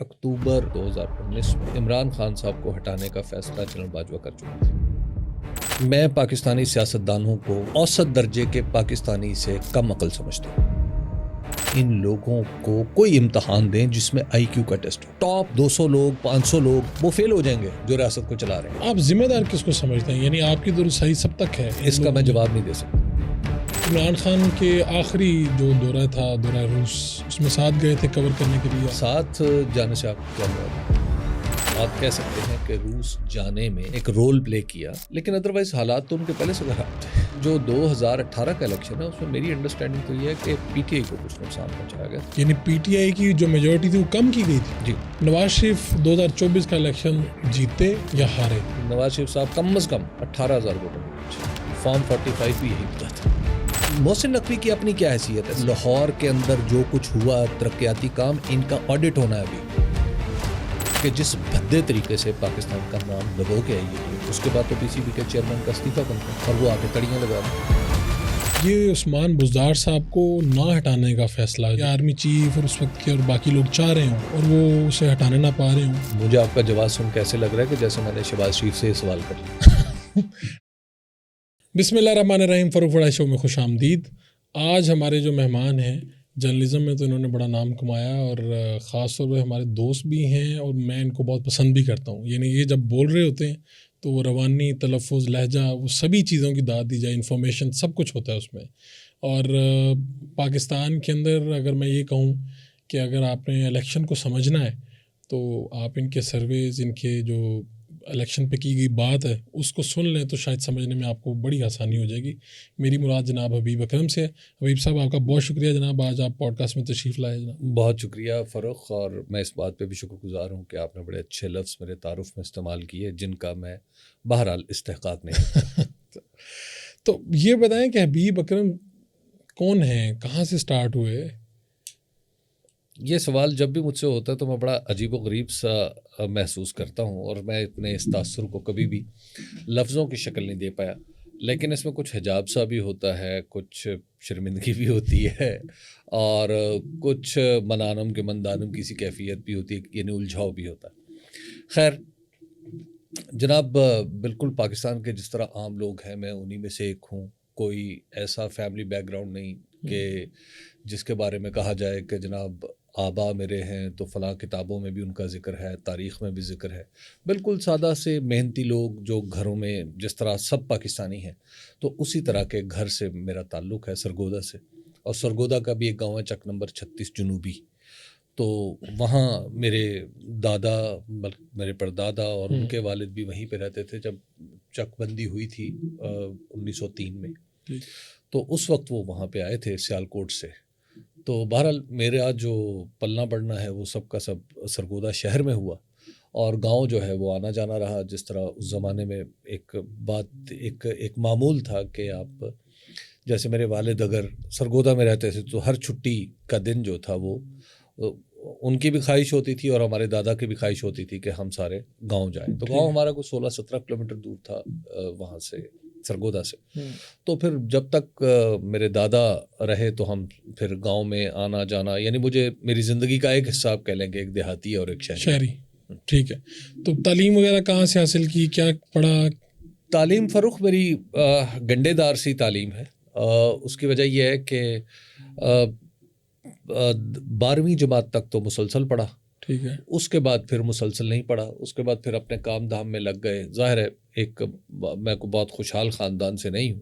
اکتوبر 2019 میں عمران خان صاحب کو ہٹانے کا فیصلہ جنرل باجوہ کر چکے تھے۔ میں پاکستانی سیاستدانوں کو اوسط درجے کے پاکستانی سے کم عقل سمجھتا ہوں۔ ان لوگوں کو کوئی امتحان دیں جس میں آئی کیو کا ٹیسٹ ہو، ٹاپ 200 لوگ 500 لوگ وہ فیل ہو جائیں گے جو ریاست کو چلا رہے ہیں۔ آپ ذمہ دار کس کو سمجھتے ہیں؟ یعنی آپ کی دور صحیح سب تک ہے، اس کا میں جواب نہیں دے سکتا۔ عمران خان کے آخری جو دورہ تھا، دورہ روس، اس میں ساتھ گئے تھے کور کرنے کے لیے۔ ساتھ جانے سے آپ کیا مراد؟ آپ کہہ سکتے ہیں کہ روس جانے میں ایک رول پلے کیا، لیکن ادروائز حالات تو ان کے پہلے سے خراب تھے۔ جو 2018 کا الیکشن ہے اس میں میری انڈرسٹینڈنگ تو یہ ہے کہ پی ٹی آئی کو کچھ نقصان پہنچایا گیا۔ یعنی پی ٹی آئی کی جو میجورٹی تھی وہ کم کی گئی تھی۔ جی، نواز شریف 2024 کا الیکشن جیتے یا ہارے؟ نواز شریف صاحب کم از کم 18,000 ووٹوں کے پیچھے۔ فارم 45 بھی یہی بتاتا ہے۔ محسن نقوی کی اپنی کیا حیثیت ہے؟ لاہور کے اندر جو کچھ ہوا ترقیاتی کام، ان کا آڈٹ ہونا ہے ابھی، کہ جس بھدے طریقے سے پاکستان کا نام دبو کے آئی ہے، اس کے بعد تو پی سی بی کے چیئرمین کا استعفیٰ بنتا ہے اور وہ آ کے کڑیاں لگا دیں۔ یہ عثمان بزدار صاحب کو نہ ہٹانے کا فیصلہ، آرمی چیف اور اس وقت کے اور باقی لوگ چاہ رہے ہوں اور وہ اسے ہٹانے نہ پا رہے ہوں۔ مجھے آپ کا جواب سن کیسے لگ رہا ہے کہ جیسے میں نے شہباز شریف سے یہ سوال کر لیا۔ بسم اللہ الرحمن الرحیم، فاروق وڑائی شو میں خوش آمدید۔ آج ہمارے جو مہمان ہیں، جرنلزم میں تو انہوں نے بڑا نام کمایا اور خاص طور پہ ہمارے دوست بھی ہیں اور میں ان کو بہت پسند بھی کرتا ہوں۔ یعنی یہ جب بول رہے ہوتے ہیں تو وہ روانی، تلفظ، لہجہ، وہ سبھی چیزوں کی داد دی جائے، انفارمیشن سب کچھ ہوتا ہے اس میں۔ اور پاکستان کے اندر اگر میں یہ کہوں کہ اگر آپ نے الیکشن کو سمجھنا ہے تو آپ ان کے سرویز، ان کے جو الیکشن پہ کی گئی بات ہے اس کو سن لیں تو شاید سمجھنے میں آپ کو بڑی آسانی ہو جائے گی۔ میری مراد جناب حبیب اکرم سے ہے۔ حبیب صاحب، آپ کا بہت شکریہ جناب، آج آپ پوڈ کاسٹ میں تشریف لائے جناب۔ بہت شکریہ فاروق، اور میں اس بات پہ بھی شکر گزار ہوں کہ آپ نے بڑے اچھے لفظ میرے تعارف میں استعمال کیے جن کا میں بہرحال استحقاق نہیں۔ تو یہ بتائیں کہ حبیب اکرم کون ہیں، کہاں سے سٹارٹ ہوئے؟ یہ سوال جب بھی مجھ سے ہوتا ہے تو میں بڑا عجیب و غریب سا محسوس کرتا ہوں، اور میں اپنے اس تاثر کو کبھی بھی لفظوں کی شکل نہیں دے پایا، لیکن اس میں کچھ حجاب سا بھی ہوتا ہے، کچھ شرمندگی بھی ہوتی ہے، اور کچھ منانم کے مندانم کی سی کیفیت بھی ہوتی ہے، یعنی الجھاؤ بھی ہوتا ہے۔ خیر جناب، بالکل پاکستان کے جس طرح عام لوگ ہیں میں انہی میں سے ایک ہوں۔ کوئی ایسا فیملی بیک گراؤنڈ نہیں کہ جس کے بارے میں کہا جائے کہ جناب آبا میرے ہیں تو فلاں کتابوں میں بھی ان کا ذکر ہے، تاریخ میں بھی ذکر ہے۔ بالکل سادہ سے محنتی لوگ جو گھروں میں جس طرح سب پاکستانی ہیں، تو اسی طرح کے گھر سے میرا تعلق ہے، سرگودا سے۔ اور سرگودا کا بھی ایک گاؤں ہے چک نمبر 36 جنوبی، تو وہاں میرے دادا، میرے پردادا اور ان کے والد بھی وہیں پہ رہتے تھے جب چک بندی ہوئی تھی 1903 میں، تو اس وقت وہ وہاں پہ آئے تھے سیالکوٹ سے۔ تو بہرحال میرا جو پلنا بڑھنا ہے وہ سب کا سب سرگودا شہر میں ہوا، اور گاؤں جو ہے وہ آنا جانا رہا۔ جس طرح اس زمانے میں ایک بات، ایک معمول تھا کہ آپ جیسے میرے والد اگر سرگودا میں رہتے تھے تو ہر چھٹی کا دن جو تھا وہ ان کی بھی خواہش ہوتی تھی اور ہمارے دادا کی بھی خواہش ہوتی تھی کہ ہم سارے گاؤں جائیں۔ تو گاؤں ہمارا کوئی 16-17 کلومیٹر دور تھا وہاں سے، سرگودا سے۔ تو پھر جب تک میرے دادا رہے تو ہم پھر گاؤں میں آنا جانا، یعنی مجھے میری زندگی کا ایک حصہ آپ کہہ لیں گے، ایک دیہاتی اور ایک شہری۔ ٹھیک ہے، تو تعلیم وغیرہ کہاں سے حاصل کی، کیا پڑھا؟ تعلیم فروخ میری گنڈے دار سی تعلیم ہے۔ اس کی وجہ یہ ہے کہ 12ویں جماعت تک تو مسلسل پڑھا، ٹھیک ہے، اس کے بعد پھر مسلسل نہیں پڑھا، اس کے بعد پھر اپنے کام دھام میں لگ گئے۔ ظاہر ہے ایک میں کو بہت خوشحال خاندان سے نہیں ہوں،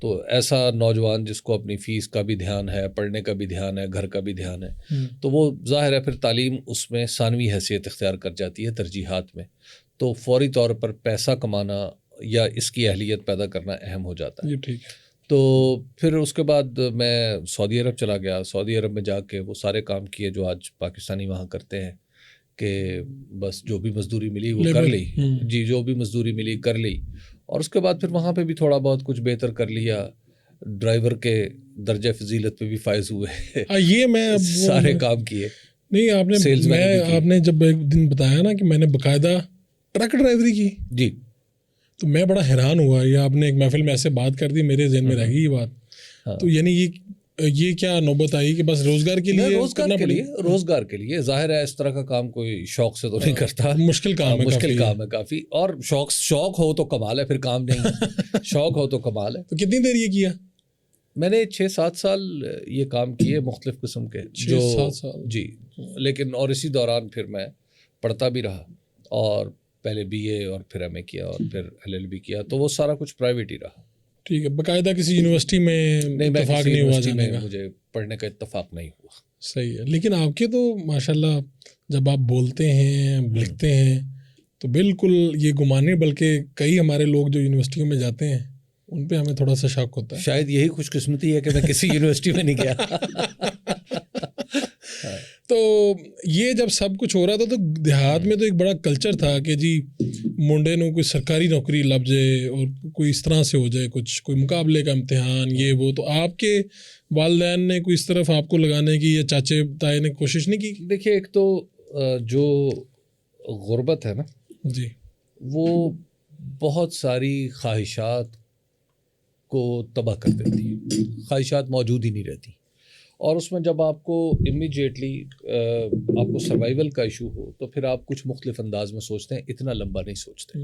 تو ایسا نوجوان جس کو اپنی فیس کا بھی دھیان ہے، پڑھنے کا بھی دھیان ہے، گھر کا بھی دھیان ہے، تو وہ ظاہر ہے پھر تعلیم اس میں ثانوی حیثیت اختیار کر جاتی ہے ترجیحات میں، تو فوری طور پر پیسہ کمانا یا اس کی اہلیت پیدا کرنا اہم ہو جاتا ہے۔ ٹھیک ہے، تو پھر اس کے بعد میں سعودی عرب چلا گیا۔ سعودی عرب میں جا کے وہ سارے کام کیے جو آج پاکستانی وہاں کرتے ہیں، کہ بس جو بھی مزدوری ملی وہ کر لی، جی جو بھی مزدوری ملی کر لی، اور اس کے بعد پھر وہاں پہ بھی تھوڑا بہت کچھ بہتر کر لیا، ڈرائیور کے درجہ فضیلت پہ بھی فائز ہوئے، یہ میں سارے کام کیے۔ نہیں، آپ نے جب ایک دن بتایا نا کہ میں نے باقاعدہ ٹرک ڈرائیوری کی، جی، تو میں بڑا حیران ہوا۔ یہ آپ نے ایک محفل میں ایسے بات کر دی، میرے ذہن میں رہ گئی یہ بات۔ تو یعنی یہ یہ کیا نوبت آئی کہ بس روزگار کے لیے روزگار کرنا کے پڑی؟ لیے، روزگار کے لیے ظاہر ہے اس طرح کا کام کوئی شوق سے تو نہیں کرتا، مشکل کام ہے، مشکل کام ہے کافی، اور شوق ہو تو کمال ہے، پھر کام نہیں شوق ہو تو کمال ہے۔ تو کتنی دیر یہ کیا؟ میں نے 6-7 سال یہ کام کیے مختلف قسم کے، 6-7 سال جی، لیکن اور اسی دوران پھر میں پڑھتا بھی رہا، اور پہلے بی اے اور پھر ایم اے کیا اور پھر LLB کیا، تو وہ سارا کچھ پرائیویٹ ہی رہا۔ ٹھیک ہے، باقاعدہ کسی یونیورسٹی میں اتفاق نہیں ہوا جانے کا؟ مجھے پڑھنے کا اتفاق نہیں ہوا۔ صحیح ہے، لیکن آپ کے تو ماشاءاللہ جب آپ بولتے ہیں، لکھتے ہیں، تو بالکل یہ گمان نہیں، بلکہ کئی ہمارے لوگ جو یونیورسٹیوں میں جاتے ہیں ان پہ ہمیں تھوڑا سا شک ہوتا ہے۔ شاید یہی خوش قسمتی ہے کہ میں کسی یونیورسٹی میں نہیں گیا۔ تو یہ جب سب کچھ ہو رہا تھا تو دیہات میں تو ایک بڑا کلچر تھا کہ جی منڈے نو کوئی سرکاری نوکری لگ جائے اور کوئی اس طرح سے ہو جائے، کچھ کوئی مقابلے کا امتحان یہ وہ، تو آپ کے والدین نے کوئی اس طرف آپ کو لگانے کی یا چاچے تائے نے کوشش نہیں کی؟ دیکھیے، ایک تو جو غربت ہے نا جی، وہ بہت ساری خواہشات کو تباہ کر دیتی ہے، خواہشات موجود ہی نہیں رہتی، اور اس میں جب آپ کو امیجیٹلی آپ کو سروائیول کا ایشو ہو تو پھر آپ کچھ مختلف انداز میں سوچتے ہیں، اتنا لمبا نہیں سوچتے۔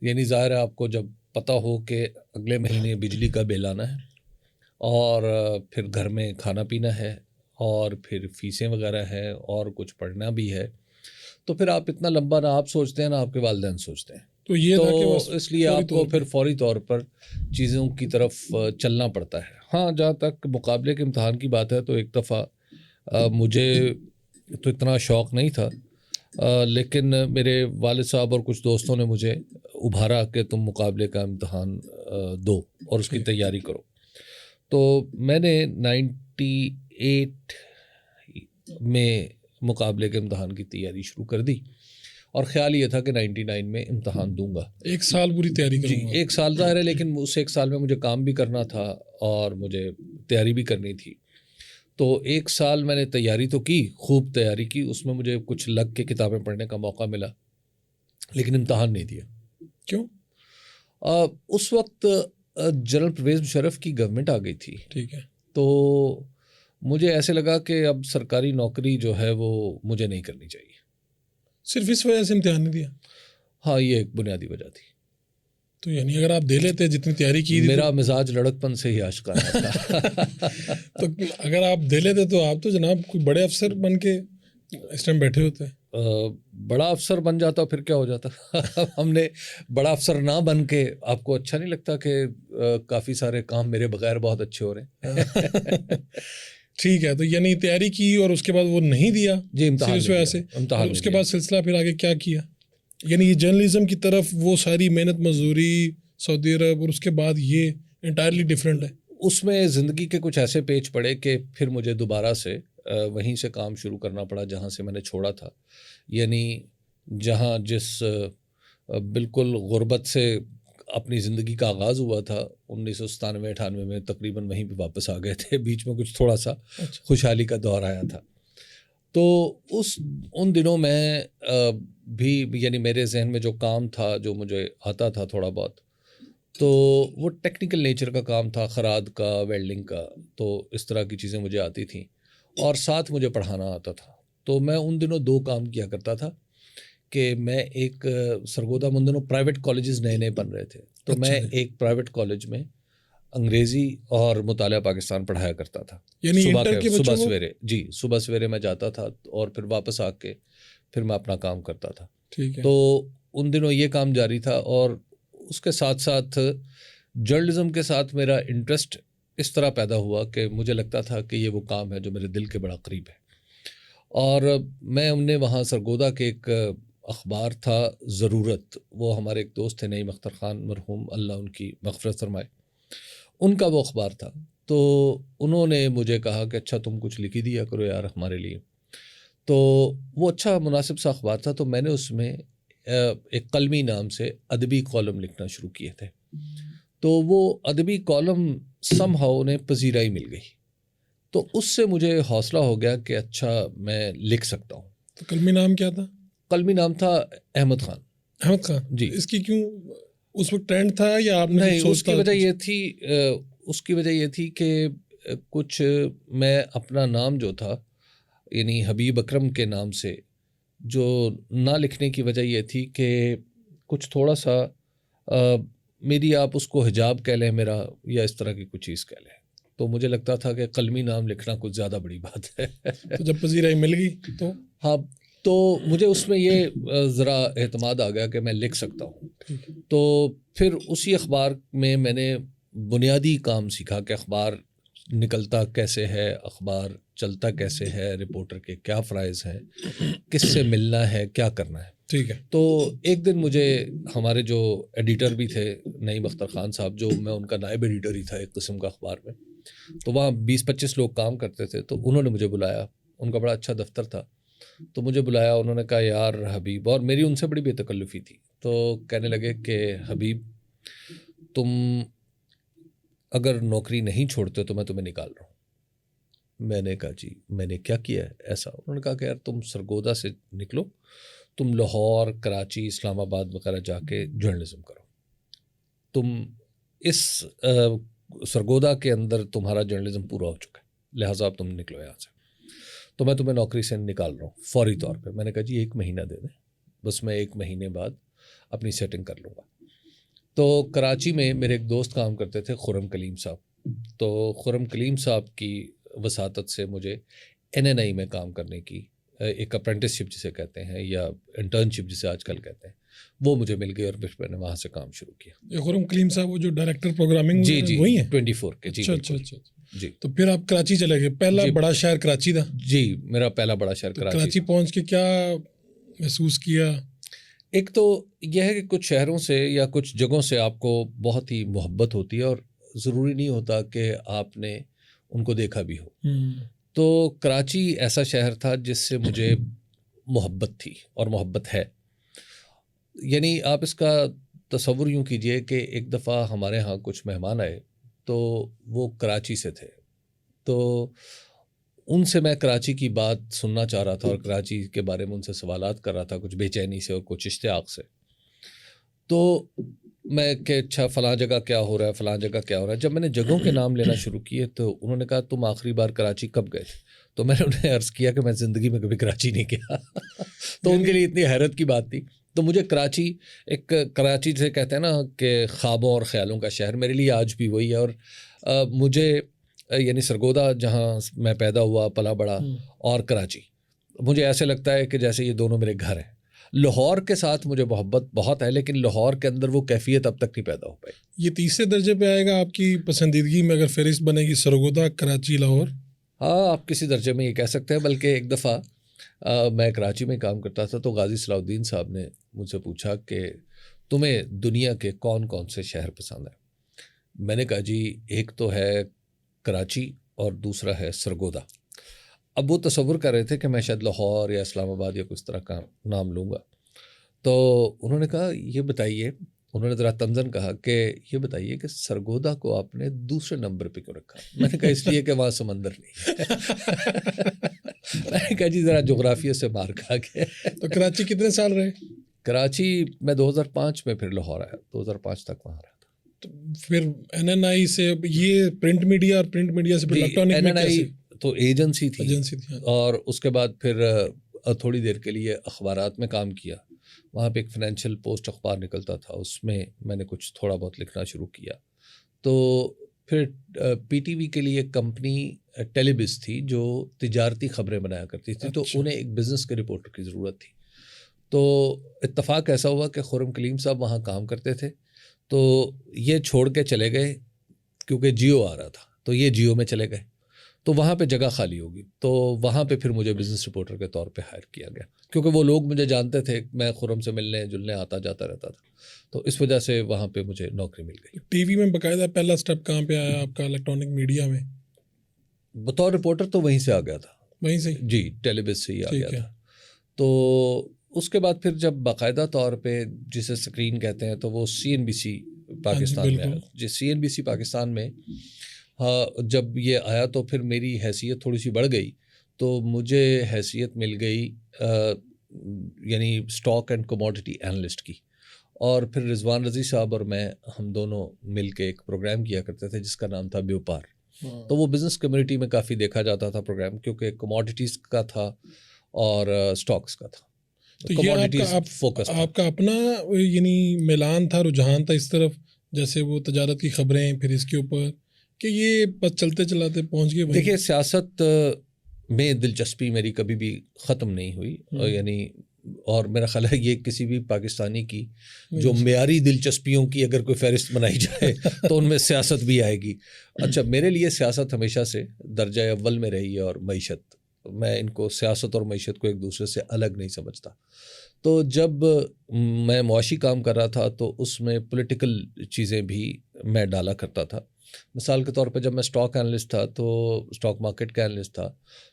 یعنی ظاہر ہے آپ کو جب پتہ ہو کہ اگلے مہینے بجلی کا بل آنا ہے، اور پھر گھر میں کھانا پینا ہے، اور پھر فیسیں وغیرہ ہے، اور کچھ پڑھنا بھی ہے، تو پھر آپ اتنا لمبا نہ آپ سوچتے ہیں نہ آپ کے والدین سوچتے ہیں، تو یہ تھا کہ بس اس لیے آپ کو پھر فوری طور پر چیزوں کی طرف چلنا پڑتا ہے۔ ہاں، جہاں تک مقابلے کے امتحان کی بات ہے تو ایک دفعہ مجھے تو اتنا شوق نہیں تھا، لیکن میرے والد صاحب اور کچھ دوستوں نے مجھے ابھارا کہ تم مقابلے کا امتحان دو اور اس کی تیاری کرو۔ تو میں نے 98 میں مقابلے کے امتحان کی تیاری شروع کر دی، اور خیال یہ تھا کہ 99 میں امتحان دوں گا۔ ایک سال پوری تیاری کروں گا۔ جی، ایک سال ظاہر ہے، لیکن اس ایک سال میں مجھے کام بھی کرنا تھا اور مجھے تیاری بھی کرنی تھی۔ تو ایک سال میں نے تیاری تو کی، خوب تیاری کی، اس میں مجھے کچھ لگ کے کتابیں پڑھنے کا موقع ملا، لیکن امتحان نہیں دیا۔ کیوں؟ اس وقت جنرل پرویز مشرف کی گورنمنٹ آ گئی تھی، ٹھیک ہے، تو مجھے ایسے لگا کہ اب سرکاری نوکری جو ہے وہ مجھے نہیں کرنی چاہیے۔ صرف اس وجہ سے امتحان نہیں دیا؟ ہاں، یہ ایک بنیادی وجہ تھی۔ تو یعنی اگر آپ دے لیتے جتنی تیاری کی تھی، میرا مزاج لڑکپن سے ہی آشکارا تھا۔ تو اگر آپ دے لیتے تو آپ تو جناب کوئی بڑے افسر بن کے اس ٹائم بیٹھے ہوتے۔ بڑا افسر بن جاتا پھر کیا ہو جاتا۔ ہم نے بڑا افسر نہ بن کے، آپ کو اچھا نہیں لگتا کہ کافی سارے کام میرے بغیر بہت اچھے ہو رہے ہیں؟ ٹھیک ہے، تو یعنی تیاری کی اور اس کے بعد وہ نہیں دیا جی، امتحان اس وجہ سے، اور اس کے بعد سلسلہ پھر آگے کیا کیا؟ یعنی یہ جرنلزم کی طرف وہ ساری محنت مزدوری سعودی عرب، اور اس کے بعد یہ انٹائرلی ڈفرینٹ ہے۔ اس میں زندگی کے کچھ ایسے پیچ پڑے کہ پھر مجھے دوبارہ سے وہیں سے کام شروع کرنا پڑا جہاں سے میں نے چھوڑا تھا، یعنی جہاں جس بالکل غربت سے اپنی زندگی کا آغاز ہوا تھا 1997-98 میں، تقریباً وہیں پہ واپس آ گئے تھے، بیچ میں کچھ تھوڑا سا خوشحالی کا دور آیا تھا۔ تو ان دنوں میں بھی یعنی میرے ذہن میں جو کام تھا، جو مجھے آتا تھا تھوڑا بہت، تو وہ ٹیکنیکل نیچر کا کام تھا، خراد کا، ویلڈنگ کا، تو اس طرح کی چیزیں مجھے آتی تھیں، اور ساتھ مجھے پڑھانا آتا تھا۔ تو میں ان دنوں 2 کام کیا کرتا تھا کہ میں ایک سرگودا میں ان دنوں پرائیویٹ کالجز نئے نئے بن رہے تھے، تو میں ایک پرائیویٹ کالج میں انگریزی اور مطالعہ پاکستان پڑھایا کرتا تھا، یعنی صبح سویرے، جی صبح سویرے میں جاتا تھا، اور پھر واپس آ کے پھر میں اپنا کام کرتا تھا۔ تو ان دنوں یہ کام جاری تھا، اور اس کے ساتھ ساتھ جرنلزم کے ساتھ میرا انٹرسٹ اس طرح پیدا ہوا کہ مجھے لگتا تھا کہ یہ وہ کام ہے جو میرے دل کے بڑا قریب ہے، اور میں ہم نے وہاں سرگودا کے ایک اخبار تھا ضرورت، وہ ہمارے ایک دوست تھے نعیم اختر خان مرحوم، اللہ ان کی مغفرت فرمائے، ان کا وہ اخبار تھا، تو انہوں نے مجھے کہا کہ اچھا تم کچھ لکھی دیا کرو یار ہمارے لیے، تو وہ اچھا مناسب سا اخبار تھا، تو میں نے اس میں ایک قلمی نام سے ادبی کالم لکھنا شروع کیے تھے، تو وہ ادبی کالم سم ہاؤ انہیں پذیرائی مل گئی، تو اس سے مجھے حوصلہ ہو گیا کہ اچھا میں لکھ سکتا ہوں۔ تو قلمی نام کیا تھا؟ قلمی نام تھا احمد خان۔ احمد خان، جی۔ اس کی کیوں اس وقت ٹرینڈ تھا یا آپ نے نہیں، اس کی وجہ یہ تھی کہ کچھ میں اپنا نام جو تھا یعنی حبیب اکرم کے نام سے جو نہ لکھنے کی وجہ یہ تھی کہ کچھ تھوڑا سا میری آپ اس کو حجاب کہہ لیں میرا یا اس طرح کی کچھ چیز کہہ لیں، تو مجھے لگتا تھا کہ قلمی نام لکھنا کچھ زیادہ بڑی بات ہے۔ تو جب پذیرائی مل گئی تو ہاں، تو مجھے اس میں یہ ذرا اعتماد آ گیا کہ میں لکھ سکتا ہوں۔ تو پھر اسی اخبار میں نے بنیادی کام سیکھا کہ اخبار نکلتا کیسے ہے، اخبار چلتا کیسے ہے، رپورٹر کے کیا فرائض ہیں، کس سے ملنا ہے، کیا کرنا ہے۔ ٹھیک ہے۔ تو ایک دن مجھے ہمارے جو ایڈیٹر بھی تھے نعیم اختر خان صاحب، جو میں ان کا نائب ایڈیٹر ہی تھا ایک قسم کا اخبار میں، تو وہاں 20-25 لوگ کام کرتے تھے، تو انہوں نے مجھے بلایا، ان کا بڑا اچھا دفتر تھا، تو مجھے بلایا، انہوں نے کہا یار حبیب، اور میری ان سے بڑی بے تکلفی تھی، تو کہنے لگے کہ حبیب تم اگر نوکری نہیں چھوڑتے تو میں تمہیں نکال رہا ہوں۔ میں نے کہا جی میں نے کیا کیا ہے ایسا؟ انہوں نے کہا کہ یار تم سرگودا سے نکلو، تم لاہور، کراچی، اسلام آباد وغیرہ جا کے جرنلزم کرو، تم اس سرگودا کے اندر تمہارا جرنلزم پورا ہو چکا ہے، لہٰذا اب تم نکلو یہاں سے، تو میں تمہیں نوکری سے نکال رہا ہوں فوری طور پہ۔ میں نے کہا جی 1 مہینہ دے دیں، بس میں 1 مہینے بعد اپنی سیٹنگ کر لوں گا۔ تو کراچی میں میرے ایک دوست کام کرتے تھے، خرم کلیم صاحب، تو خرم کلیم صاحب کی وساطت سے مجھے NNI میں کام کرنے کی ایک اپرینٹس شپ جسے کہتے ہیں یا انٹرنشپ جسے آج کل کہتے ہیں، وہ مجھے مل گئی اور پھر میں نے وہاں سے کام شروع کیا۔ یہ خرم کلیم صاحب وہ جو ڈائریکٹر پروگرامنگ جی جی وہی ہیں 24 کے، جی اچھا بالکل۔ جی تو پھر آپ کراچی چلے گئے، پہلا بڑا شہر کراچی تھا؟ جی میرا پہلا بڑا شہر کراچی پہنچ کے کیا محسوس کیا؟ ایک تو یہ ہے کہ کچھ شہروں سے یا کچھ جگہوں سے آپ کو بہت ہی محبت ہوتی ہے، اور ضروری نہیں ہوتا کہ آپ نے ان کو دیکھا بھی ہو۔ تو کراچی ایسا شہر تھا جس سے مجھے محبت تھی اور محبت ہے۔ یعنی آپ اس کا تصور یوں کیجئے کہ ایک دفعہ ہمارے ہاں کچھ مہمان آئے، تو وہ کراچی سے تھے، تو ان سے میں کراچی کی بات سننا چاہ رہا تھا اور کراچی کے بارے میں ان سے سوالات کر رہا تھا، کچھ بے چینی سے اور کچھ اشتیاق سے۔ تو میں کہ اچھا فلاں جگہ کیا ہو رہا ہے، فلاں جگہ کیا ہو رہا ہے۔ جب میں نے جگہوں کے نام لینا شروع کیے تو انہوں نے کہا تم آخری بار کراچی کب گئے تھے؟ تو میں نے انہیں عرض کیا کہ میں زندگی میں کبھی کراچی نہیں گیا۔ تو ان کے لیے اتنی حیرت کی بات تھی۔ تو مجھے کراچی، ایک کراچی جسے کہتے ہیں نا کہ خوابوں اور خیالوں کا شہر، میرے لیے آج بھی وہی ہے۔ اور مجھے یعنی سرگودا جہاں میں پیدا ہوا پلا بڑا، اور کراچی، مجھے ایسے لگتا ہے کہ جیسے یہ دونوں میرے گھر ہیں۔ لاہور کے ساتھ مجھے محبت بہت ہے، لیکن لاہور کے اندر وہ کیفیت اب تک نہیں پیدا ہو پائی۔ یہ تیسرے درجے پہ آئے گا آپ کی پسندیدگی میں اگر فہرست بنے گی، سرگودا، کراچی، لاہور؟ ہاں آپ کسی درجے میں یہ کہہ سکتے ہیں۔ بلکہ ایک دفعہ میں کراچی میں کام کرتا تھا تو غازی صلاح الدین صاحب نے مجھ سے پوچھا کہ تمہیں دنیا کے کون کون سے شہر پسند ہیں؟ میں نے کہا جی ایک تو ہے کراچی اور دوسرا ہے سرگودا۔ اب وہ تصور کر رہے تھے کہ میں شاید لاہور یا اسلام آباد یا کچھ طرح کا نام لوں گا۔ تو انہوں نے کہا یہ بتائیے، انہوں نے ذرا تمزن کہا کہ یہ بتائیے کہ سرگودا کو آپ نے دوسرے نمبر پہ کیوں رکھا؟ میں نے کہا اس لیے کہ وہاں سمندر نہیں ہے۔ میں نے کہا جی ذرا جغرافیہ سے مار کھا کے۔ تو کراچی کتنے سال رہے؟ کراچی میں 2005 میں پھر لاہور آیا، 2005 تک وہاں رہا تھا۔ تو پھر NNI سے یہ پرنٹ میڈیا، اور پرنٹ میڈیا سے پھر الیکٹرانک میں کیسے؟ تو ایجنسی تھی، ایجنسی تھی، اور اس کے بعد پھر تھوڑی دیر کے لیے اخبارات میں کام کیا۔ وہاں پہ ایک فائنینشیل پوسٹ اخبار نکلتا تھا، اس میں میں نے کچھ تھوڑا بہت لکھنا شروع کیا۔ تو پھر PTV کے لیے ایک کمپنی ٹیلی بز تھی جو تجارتی خبریں بنایا کرتی تھی، تو انہیں ایک بزنس کے رپورٹر کی ضرورت تھی۔ تو اتفاق ایسا ہوا کہ خرم کلیم صاحب وہاں کام کرتے تھے، تو یہ چھوڑ کے چلے گئے کیونکہ جیو آ رہا تھا، تو یہ جیو میں چلے گئے، تو وہاں پہ جگہ خالی ہوگی، تو وہاں پہ پھر مجھے بزنس رپورٹر کے طور پہ ہائر کیا گیا، کیونکہ وہ لوگ مجھے جانتے تھے، میں خرم سے ملنے جلنے آتا جاتا رہتا تھا، تو اس وجہ سے وہاں پہ مجھے نوکری مل گئی۔ TV میں باقاعدہ پہلا سٹیپ کہاں پہ آیا آپ کا الیکٹرانک میڈیا میں؟ بطور رپورٹر تو وہیں سے آ گیا تھا، وہیں سے؟ جی ٹیلی ویژن سے ہی آ گیا تھا۔ تو اس کے بعد پھر جب باقاعدہ طور پہ جسے اسکرین کہتے ہیں تو وہ CNBC پاکستان میں آیا، جی CNBC پاکستان میں ہاں جب یہ آیا تو پھر میری حیثیت تھوڑی سی بڑھ گئی، تو مجھے حیثیت مل گئی یعنی اسٹاک اینڈ کموڈٹی اینالسٹ کی۔ اور پھر رضوان رضی صاحب اور میں، ہم دونوں مل کے ایک پروگرام کیا کرتے تھے جس کا نام تھا بیوپار۔ تو وہ بزنس کمیونٹی میں کافی دیکھا جاتا تھا پروگرام، کیونکہ کموڈیٹیز کا تھا اور اسٹاکس کا تھا. تو یہ آپ کا اپنا یعنی میلان تھا، رجحان تھا اس طرف، جیسے وہ تجارت کی خبریں پھر اس کے اوپر، کہ یہ بس چلتے چلاتے پہنچ گئے؟ دیکھیے سیاست میں دلچسپی میری کبھی بھی ختم نہیں ہوئی، یعنی اور میرا خیال ہے یہ کسی بھی پاکستانی کی جو معیاری دلچسپیوں کی اگر کوئی فہرست بنائی جائے تو ان میں سیاست بھی آئے گی. اچھا، میرے لیے سیاست ہمیشہ سے درجہ اول میں رہی ہے، اور معیشت، میں ان کو سیاست اور معیشت کو ایک دوسرے سے الگ نہیں سمجھتا. تو جب میں معاشی کام کر رہا تھا تو اس میں پولیٹیکل چیزیں بھی میں ڈالا کرتا تھا. مثال کے طور پہ جب میں اسٹاک انالسٹ تھا، تو اسٹاک مارکیٹ کا انالسٹ تھا،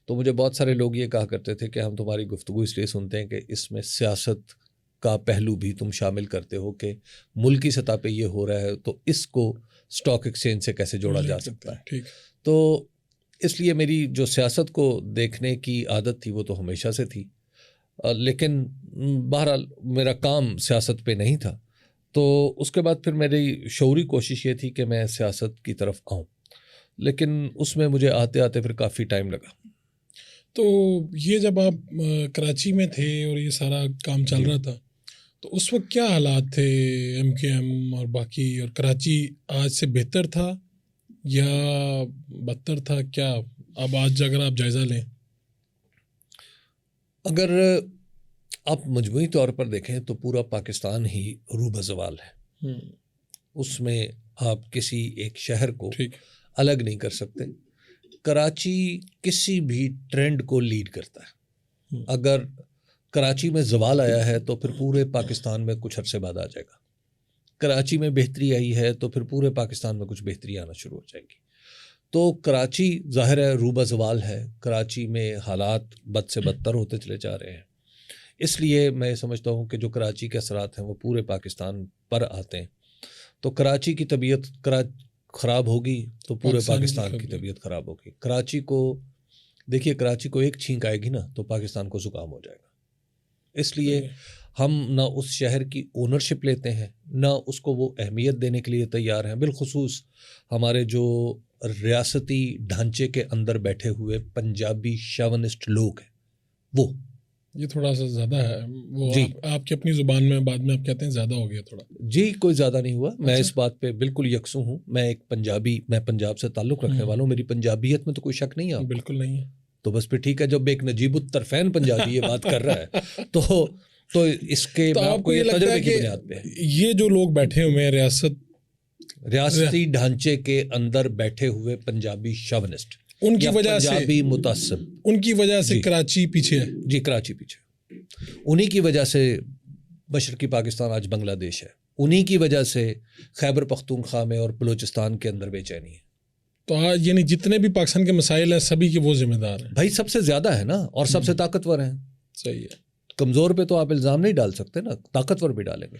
تو مجھے بہت سارے لوگ یہ کہا کرتے تھے کہ ہم تمہاری گفتگو اس لیے سنتے ہیں کہ اس میں سیاست کا پہلو بھی تم شامل کرتے ہو، کہ ملکی سطح پہ یہ ہو رہا ہے تو اس کو اسٹاک ایکسچینج سے کیسے جوڑا جا سکتا ہے. تو اس لیے میری جو سیاست کو دیکھنے کی عادت تھی وہ تو ہمیشہ سے تھی، لیکن بہرحال میرا کام سیاست پہ نہیں تھا. تو اس کے بعد پھر میری شعوری کوشش یہ تھی کہ میں سیاست کی طرف آؤں، لیکن اس میں مجھے آتے آتے پھر کافی ٹائم لگا. تو یہ جب آپ کراچی میں تھے اور یہ سارا کام چل رہا تھا، تو اس وقت کیا حالات تھے ایم کے ایم اور باقی، اور کراچی آج سے بہتر تھا یا بدتر تھا؟ کیا اب آج اگر آپ جائزہ لیں؟ اگر آپ مجموعی طور پر دیکھیں تو پورا پاکستان ہی روبہ زوال ہے. اس میں آپ کسی ایک شہر کو الگ نہیں کر سکتے. کراچی کسی بھی ٹرینڈ کو لیڈ کرتا ہے. اگر کراچی میں زوال آیا ہے تو پھر پورے پاکستان میں کچھ عرصے بعد آ جائے گا. کراچی میں بہتری آئی ہے تو پھر پورے پاکستان میں کچھ بہتری آنا شروع ہو جائے گی. تو کراچی ظاہر ہے روبہ زوال ہے. کراچی میں حالات بد سے بدتر ہوتے چلے جا رہے ہیں. اس لیے میں سمجھتا ہوں کہ جو کراچی کے اثرات ہیں وہ پورے پاکستان پر آتے ہیں. تو کراچی کی طبیعت خراب ہوگی تو پورے پاکستان کی طبیعت خراب ہوگی. کراچی کو دیکھیے، کراچی کو ایک چھینک آئے گی نا تو پاکستان کو زکام ہو جائے گا. اس لیے ہم نہ اس شہر کی اونرشپ لیتے ہیں، نہ اس کو وہ اہمیت دینے کے لیے تیار ہیں. بالخصوص ہمارے جو ریاستی ڈھانچے کے اندر بیٹھے ہوئے پنجابی شاونسٹ لوگ ہیں، وہ یہ تھوڑا سا زیادہ ہے. وہ جی آپ کی اپنی زبان میں بعد میں آپ کہتے ہیں زیادہ ہو گیا تھوڑا. جی کوئی زیادہ نہیں ہوا. میں اس بات پہ بالکل یکسوں ہوں. میں ایک پنجابی، میں پنجاب سے تعلق رکھنے والا ہوں. میری پنجابیت میں تو کوئی شک نہیں ہے. بالکل نہیں ہے. تو بس پھر ٹھیک ہے. جب ایک نجیب الطرفین پنجابی یہ بات کر رہا ہے تو اس کے آپ کو یہ لگتا ہے کہ یہ جو لوگ بیٹھے ہوئے ہیں ریاستی ڈھانچے کے اندر بیٹھے ہوئے پنجابی شاونسٹ، ان کی وجہ سے، پنجابی متعصب، ان کی وجہ سے کراچی پیچھے ہے. جی کراچی پیچھے. انہی کی وجہ سے مشرقی پاکستان آج بنگلہ دیش ہے. انہی کی وجہ سے خیبر پختونخوا میں اور بلوچستان کے اندر بے چینی ہے. تو یعنی جتنے بھی پاکستان کے مسائل ہیں سبھی کے وہ ذمہ دار ہیں. بھائی سب سے زیادہ ہے نا، اور سب سے طاقتور ہیں. صحیح ہے. کمزور پہ تو آپ الزام نہیں ڈال سکتے نا، طاقتور بھی ڈالیں گے.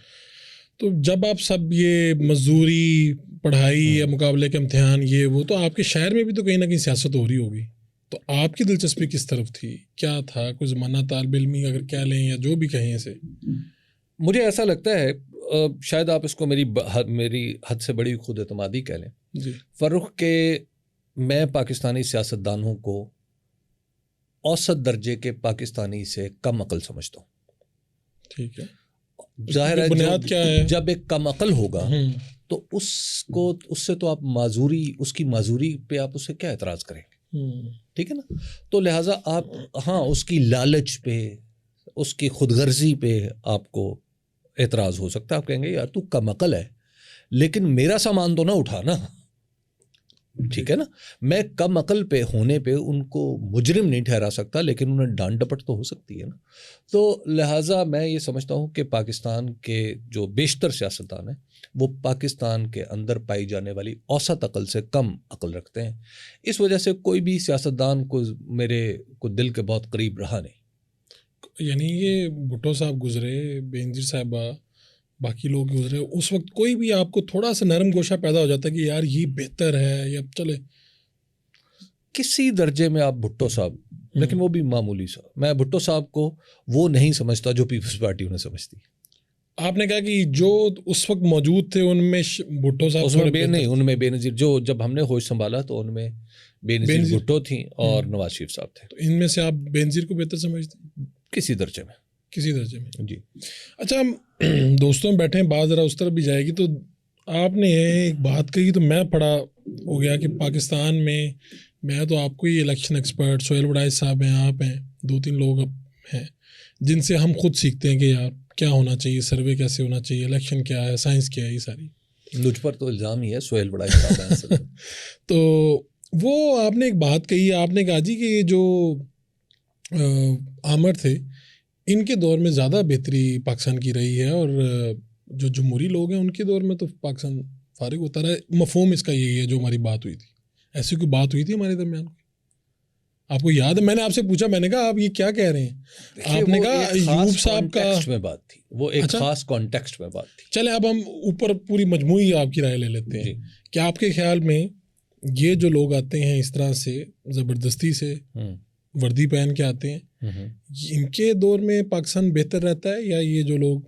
تو جب آپ سب یہ مزدوری، پڑھائی یا مقابلے کے امتحان، یہ وہ، تو آپ کے شہر میں بھی تو کہیں نہ کہیں سیاست ہو رہی ہوگی. تو آپ کی دلچسپی کس طرف تھی؟ کیا تھا کوئی زمانہ طالب علمی اگر کہہ لیں یا جو بھی کہیں اسے؟ مجھے ایسا لگتا ہے شاید آپ اس کو میری حد سے بڑی خود اعتمادی کہہ لیں جی فرخ، کہ میں پاکستانی سیاستدانوں کو اوسط درجے کے پاکستانی سے کم عقل سمجھتا ہوں. ٹھیک ہے. ظاہر ہے بنیاد کیا ہے؟ جب ایک کم عقل ہوگا تو اس سے تو آپ اس کی معذوری پہ آپ اس سے کیا اعتراض کریں گے؟ ٹھیک ہے نا. تو لہٰذا آپ ہاں اس کی لالچ پہ، اس کی خود غرضی پہ آپ کو اعتراض ہو سکتا ہے. آپ کہیں گے یار تو کم عقل ہے، لیکن میرا سامان تو نہ اٹھا نا. ٹھیک ہے نا. میں کم عقل پہ ہونے پہ ان کو مجرم نہیں ٹھہرا سکتا، لیکن انہیں ڈانٹ ڈپٹ تو ہو سکتی ہے نا. تو لہٰذا میں یہ سمجھتا ہوں کہ پاکستان کے جو بیشتر سیاستدان ہیں وہ پاکستان کے اندر پائی جانے والی اوسط عقل سے کم عقل رکھتے ہیں. اس وجہ سے کوئی بھی سیاستدان کو میرے کو دل کے بہت قریب رہا نہیں. یعنی یہ بھٹو صاحب گزرے، بینظیر صاحبہ، باقی لوگ گزرے، اس وقت کوئی بھی آپ کو تھوڑا سا نرم گوشہ پیدا ہو جاتا ہے کہ یار یہ بہتر ہے یا چلے؟ کسی درجے میں آپ بھٹو صاحب، لیکن وہ بھی معمولی سا. میں بھٹو صاحب کو وہ نہیں سمجھتا جو پیپلز پارٹی انہیں سمجھتی. آپ نے کہا کہ جو اس وقت موجود تھے ان میں بھٹو صاحب اس میں تھوڑے نہیں، ان میں بے نظیر، جو جب ہم نے ہوش سنبھالا تو ان میں بے نظیر بے نظیر بھٹو تھیں اور نواز شریف صاحب تھے، تو ان میں سے آپ بینظیر کو بہتر سمجھتے ہیں کسی درجے میں. کسی درجے میں؟ جی اچھا، ہم دوستوں میں بیٹھے ہیں، بات ذرا اس طرف بھی جائے گی. تو آپ نے ایک بات کہی تو میں پڑا ہو گیا کہ پاکستان میں تو آپ کو ہی الیکشن ایکسپرٹ سہیل وڑائچ صاحب ہیں، آپ ہیں، 2-3 لوگ ہیں جن سے ہم خود سیکھتے ہیں کہ یار کیا ہونا چاہیے، سروے کیسے ہونا چاہیے، الیکشن کیا ہے، سائنس کیا ہے، یہ ساری. مجھ پر تو الزام ہی ہے سہیل وڑائچ صاحب ہیں اصل میں. تو وہ آپ نے ایک بات کہی، آپ نے کہا جی کہ یہ جو عامر تھے ان کے دور میں زیادہ بہتری پاکستان کی رہی ہے، اور جو جمہوری لوگ ہیں ان کے دور میں تو پاکستان فارغ ہوتا رہا ہے. مفہوم اس کا یہی ہے جو ہماری بات ہوئی تھی. ایسی کوئی بات ہوئی تھی ہمارے درمیان؟ آپ کو یاد ہے؟ میں نے آپ سے پوچھا، میں نے کہا آپ یہ کیا کہہ رہے ہیں؟ آپ نے کہا ایوب صاحب کا میں بات تھی، وہ ایک اچھا خاص کانٹیکسٹ میں بات تھی. چلے اب ہم اوپر پوری مجموعی آپ کی رائے لے لیتے ہیں. جی. کہ آپ کے خیال میں یہ جو لوگ آتے ہیں اس طرح سے زبردستی سے وردی پہن کے آتے ہیں، ان کے دور میں پاکستان بہتر رہتا ہے، یا یہ جو لوگ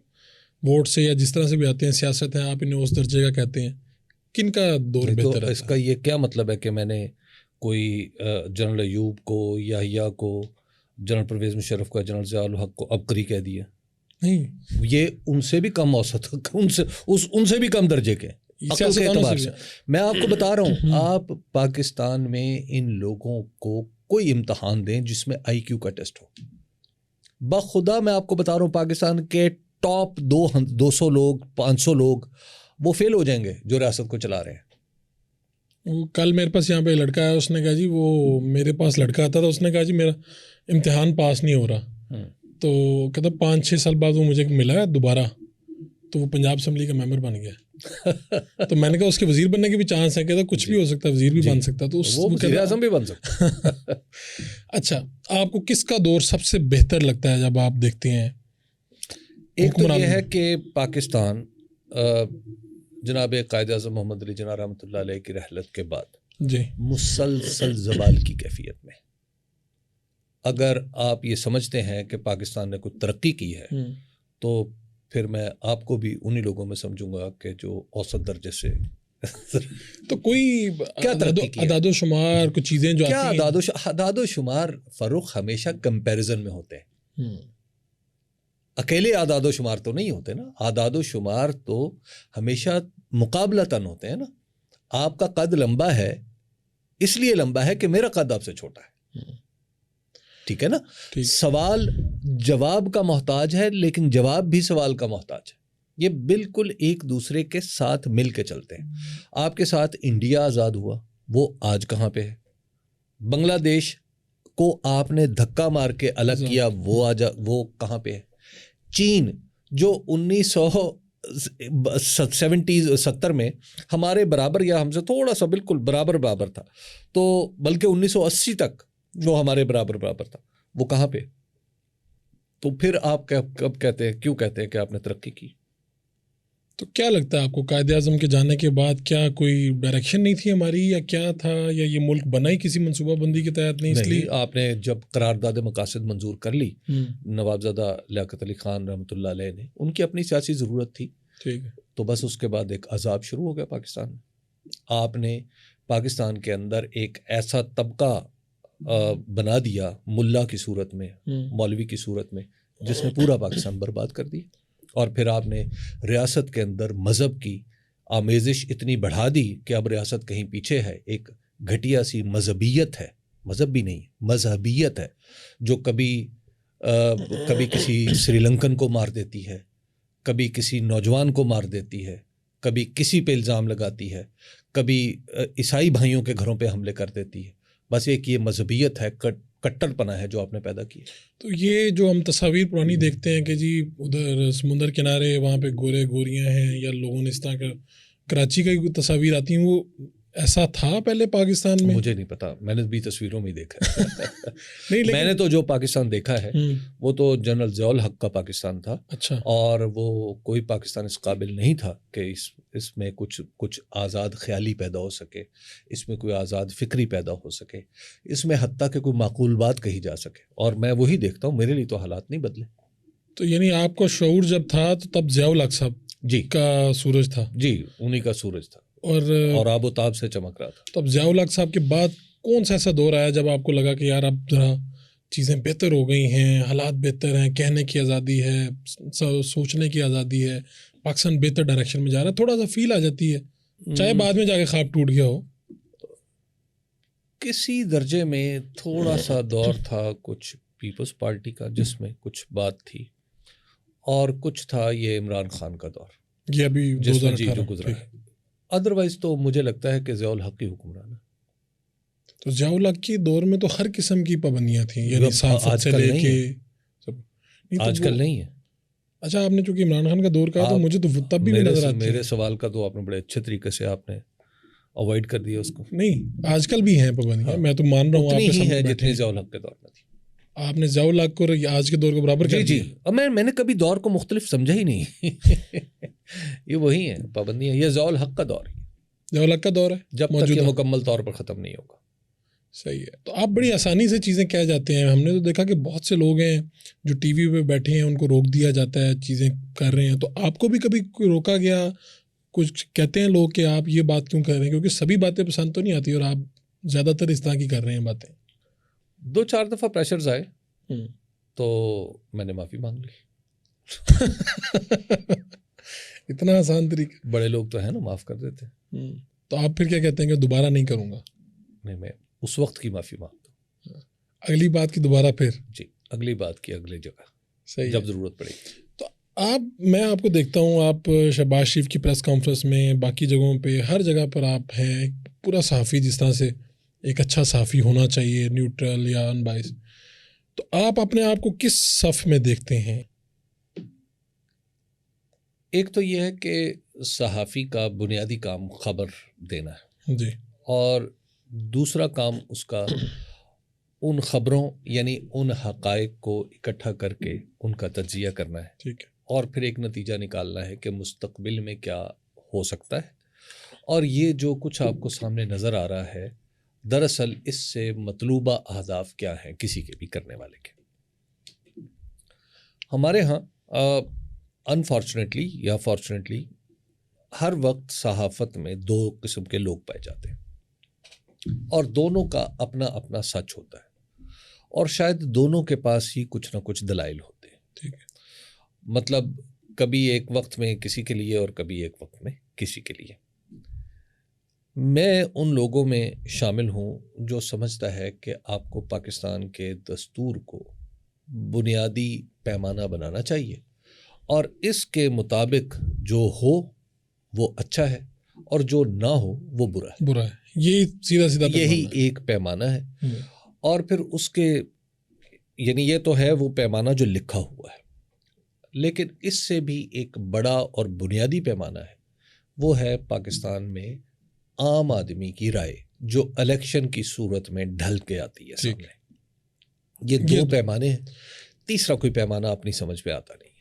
ووٹ سے یا جس طرح سے بھی آتے ہیں، سیاست ہے آپ انہیں اس درجے کا کہتے ہیں، کن کا دور بہتر رہتا ہے؟ اس کا یہ کیا مطلب ہے کہ میں نے کوئی جنرل ایوب کو، یحییٰ کو، جنرل پرویز مشرف کو، جنرل ضیاء الحق کو عبقری کہہ دیا؟ نہیں، یہ ان سے بھی کم اوسط، ان سے بھی کم درجے کے عقل کے اعتبار سے. میں آپ کو بتا رہا ہوں، آپ پاکستان میں ان لوگوں کو کوئی امتحان دیں جس میں آئی کیو کا ٹیسٹ ہو، بخدا میں آپ کو بتا رہا ہوں پاکستان کے ٹاپ 200 لوگ، 500 لوگ وہ فیل ہو جائیں گے جو ریاست کو چلا رہے ہیں. وہ کل میرے پاس یہاں پہ لڑکا ہے، اس نے کہا جی، وہ میرے پاس لڑکا آتا تھا، اس نے کہا جی میرا امتحان پاس نہیں ہو رہا. تو کہتا 5-6 سال بعد وہ مجھے ملا ہے دوبارہ، تو وہ پنجاب اسمبلی کا ممبر بن گیا. تو میں نے کہا اس کے وزیر بننے کے بھی چانس ہے، کہتا کچھ بھی ہو سکتا ہے، وزیر بھی بن سکتا ہے. تو وہ وزیر اعظم بھی بن سکتا. اچھا، آپ کو کس کا دور سب سے بہتر لگتا ہے جب آپ دیکھتے ہیں؟ ایک تو یہ ہے کہ پاکستان جناب قائد اعظم محمد علی جناح رحمۃ اللہ علیہ کی رحلت کے بعد جی مسلسل زوال کی کیفیت میں. اگر آپ یہ سمجھتے ہیں کہ پاکستان نے کوئی ترقی کی ہے تو پھر میں آپ کو بھی انہی لوگوں میں سمجھوں گا کہ جو اوسط درجے سے تو کوئی کیا ترقی کی ہے؟ اعداد و شمار کچھ چیزیں جو کیا آتی ہیں، اعداد و شمار فاروق ہمیشہ کمپیریزن میں ہوتے ہیں، اکیلے اعداد و شمار تو نہیں ہوتے نا. اعداد و شمار تو ہمیشہ مقابلتاً ہوتے ہیں نا. آپ کا قد لمبا ہے اس لیے لمبا ہے کہ میرا قد آپ سے چھوٹا ہے، ٹھیک ہے نا. سوال جواب کا محتاج ہے، لیکن جواب بھی سوال کا محتاج ہے. یہ بالکل ایک دوسرے کے ساتھ مل کے چلتے ہیں. آپ کے ساتھ انڈیا آزاد ہوا، وہ آج کہاں پہ ہے؟ بنگلہ دیش کو آپ نے دھکا مار کے الگ کیا، وہ کہاں پہ ہے؟ چین جو 1970 میں ہمارے برابر یا ہم سے تھوڑا سا بالکل برابر تھا، تو بلکہ 1980 تک وہ ہمارے برابر تھا، وہ کہاں پہ؟ تو پھر آپ کب کہتے ہیں، کیوں کہتے ہیں کہ آپ نے ترقی کی؟ تو کیا لگتا ہے آپ کو قائد اعظم کے جانے کے بعد کیا کوئی ڈائریکشن نہیں تھی ہماری، یا کیا تھا، یا یہ ملک بنا ہی کسی منصوبہ بندی کے تحت نہیں؟ اس لیے آپ نے جب قرارداد مقاصد منظور کر لی نوابزادہ لیاقت علی خان رحمۃ اللہ علیہ نے، ان کی اپنی سیاسی ضرورت تھی، ٹھیک ہے، تو بس اس کے بعد ایک عذاب شروع ہو گیا پاکستان میں. آپ نے پاکستان کے اندر ایک ایسا طبقہ بنا دیا ملا کی صورت میں، مولوی کی صورت میں، جس نے پورا پاکستان برباد کر دیا. اور پھر آپ نے ریاست کے اندر مذہب کی آمیزش اتنی بڑھا دی کہ اب ریاست کہیں پیچھے ہے. ایک گھٹیا سی مذہبیت ہے، مذہب بھی نہیں، مذہبیت ہے، جو کبھی کسی سری لنکن کو مار دیتی ہے، کبھی کسی نوجوان کو مار دیتی ہے، کبھی کسی پہ الزام لگاتی ہے، کبھی عیسائی بھائیوں کے گھروں پہ حملے کر دیتی ہے. بس ایک یہ مذہبیت ہے، کٹر پنا ہے جو آپ نے پیدا کی. تو یہ جو ہم تصاویر پرانی دیکھتے ہیں کہ جی ادھر سمندر کنارے وہاں پہ گورے گوریاں ہیں، یا لوگوں نے اس طرح کا کراچی کا تصاویر آتی ہیں، وہ ایسا تھا پہلے پاکستان میں؟ مجھے نہیں پتا، میں نے بھی تصویروں میں دیکھا ہے. میں نے تو جو پاکستان دیکھا ہے وہ تو جنرل ضیاء الحق کا پاکستان تھا. اچھا، اور وہ کوئی پاکستان اس قابل نہیں تھا کہ اس میں کچھ آزاد خیالی پیدا ہو سکے، اس میں کوئی آزاد فکری پیدا ہو سکے، اس میں حتیٰ کہ کوئی معقول بات کہی جا سکے. اور میں وہی دیکھتا ہوں، میرے لیے تو حالات نہیں بدلے. تو یعنی آپ کو شعور جب تھا تو تب ضیاء الحق صاحب جی کا سورج تھا، جی انہی کا سورج تھا اور آب و تاب سے چمک رہا تھا. تب ضیاء الحق صاحب کے بعد کون سا ایسا دور آیا جب آپ کو لگا کہ یار اب ذرا چیزیں بہتر ہو گئی ہیں، حالات بہتر ہیں، کہنے کی آزادی ہے، سوچنے کی آزادی ہے، پاکستان بہتر ڈائریکشن میں جا رہا ہے، تھوڑا سا فیل آ جاتی ہے، چاہے بعد میں جا کے خواب ٹوٹ گیا ہو؟ کسی درجے میں تھوڑا سا دور تھا کچھ پیپلز پارٹی کا جس میں کچھ بات تھی، اور کچھ تھا یہ عمران خان کا دور یہ ابھی جس میں 2018 جو گزرا ہے. ادروائز تو مجھے لگتا ہے کہ ضیاء الحق کی حکمران ہے. تو ضیاء الحق کے دور میں تو ہر قسم کی پابندیاں تھیں، یعنی اب صحافت آج سے کل لے نہیں کے ہے. سب. نہیں تو آج کل نہیں ہے. اچھا آپ نے چونکہ عمران خان کا دور کہا تو مجھے تو وہ تب بھی نظر آتی میرے ہے. سوال کا تو آپ نے بڑے اچھے طریقے سے آپ نے اوائڈ کر دیا اس کو. نہیں آج کل بھی ہیں پابندیاں، میں تو مان رہا ہوں آپ اتنی کے ہی سامنے ہے بیٹھے جتنی ہیں. ضیاء الحق کے دور میں تھی. آپ نے ضیاء الحق کو آج کے دور کو برابر کر جی دیا. اور میں نے کبھی دور کو مختلف سمجھا ہی نہیں. یہ وہی ہے پابندیاں، یہ ضیاء الحق کا دور ہے ضیاء الحق کا دور ہے جب تک موجودہ. یہ مکمل طور پر ختم نہیں ہوگا. صحیح ہے. تو آپ بڑی آسانی سے چیزیں کہہ جاتے ہیں. ہم نے تو دیکھا کہ بہت سے لوگ ہیں جو ٹی وی پہ بیٹھے ہیں، ان کو روک دیا جاتا ہے، چیزیں کر رہے ہیں. تو آپ کو بھی کبھی کوئی روکا گیا؟ کچھ کہتے ہیں لوگ کہ آپ یہ بات کیوں کر رہے ہیں؟ کیونکہ سبھی باتیں پسند تو نہیں آتی اور آپ زیادہ تر اس طرح کی کر رہے ہیں باتیں. 2-4 دفعہ پریشرز آئے ہوں. تو میں نے معافی مانگ لی. اتنا آسان طریقہ. بڑے لوگ تو ہیں نا، معاف کر دیتے ہیں. تو آپ پھر کیا کہتے ہیں کہ دوبارہ نہیں کروں گا؟ نہیں، میں اس وقت کی معافی مانگتا ہوں. اگلی بات کی دوبارہ پھر. جی اگلی بات کی اگلی جگہ صحیح جب ضرورت پڑے گی. تو میں آپ کو دیکھتا ہوں، آپ شہباز شریف کی پریس کانفرنس میں، باقی جگہوں پہ، ہر جگہ پر آپ ہیں پورا صحافی، جس طرح سے ایک اچھا صحافی ہونا چاہیے، نیوٹرل یا ان بائس. تو آپ اپنے آپ کو کس صف میں دیکھتے ہیں؟ ایک تو یہ ہے کہ صحافی کا بنیادی کام خبر دینا ہے، جی. اور دوسرا کام اس کا ان خبروں یعنی ان حقائق کو اکٹھا کر کے ان کا تجزیہ کرنا ہے. ٹھیک ہے. اور پھر ایک نتیجہ نکالنا ہے کہ مستقبل میں کیا ہو سکتا ہے. اور یہ جو کچھ آپ کو سامنے نظر آ رہا ہے، دراصل اس سے مطلوبہ اہداف کیا ہیں کسی کے بھی کرنے والے کے. ہمارے ہاں انفارچونیٹلی یا فارچونیٹلی ہر وقت صحافت میں 2 قسم کے لوگ پائے جاتے ہیں، اور دونوں کا اپنا اپنا سچ ہوتا ہے، اور شاید دونوں کے پاس ہی کچھ نہ کچھ دلائل ہوتے ہیں. ٹھیک ہے. مطلب کبھی ایک وقت میں کسی کے لیے اور کبھی ایک وقت میں کسی کے لیے. میں ان لوگوں میں شامل ہوں جو سمجھتا ہے کہ آپ کو پاکستان کے دستور کو بنیادی پیمانہ بنانا چاہیے، اور اس کے مطابق جو ہو وہ اچھا ہے اور جو نہ ہو وہ برا ہے. برا ہے. یہی سیدھا یہی ایک پیمانہ ہے. اور پھر اس کے یعنی یہ تو ہے وہ پیمانہ جو لکھا ہوا ہے، لیکن اس سے بھی ایک بڑا اور بنیادی پیمانہ ہے، وہ ہے پاکستان میں عام آدمی کی رائے جو الیکشن کی صورت میں ڈھل کے آتی ہے سامنے. یہ 2 پیمانے ہیں، تیسرا کوئی پیمانہ اپنی سمجھ پہ آتا نہیں.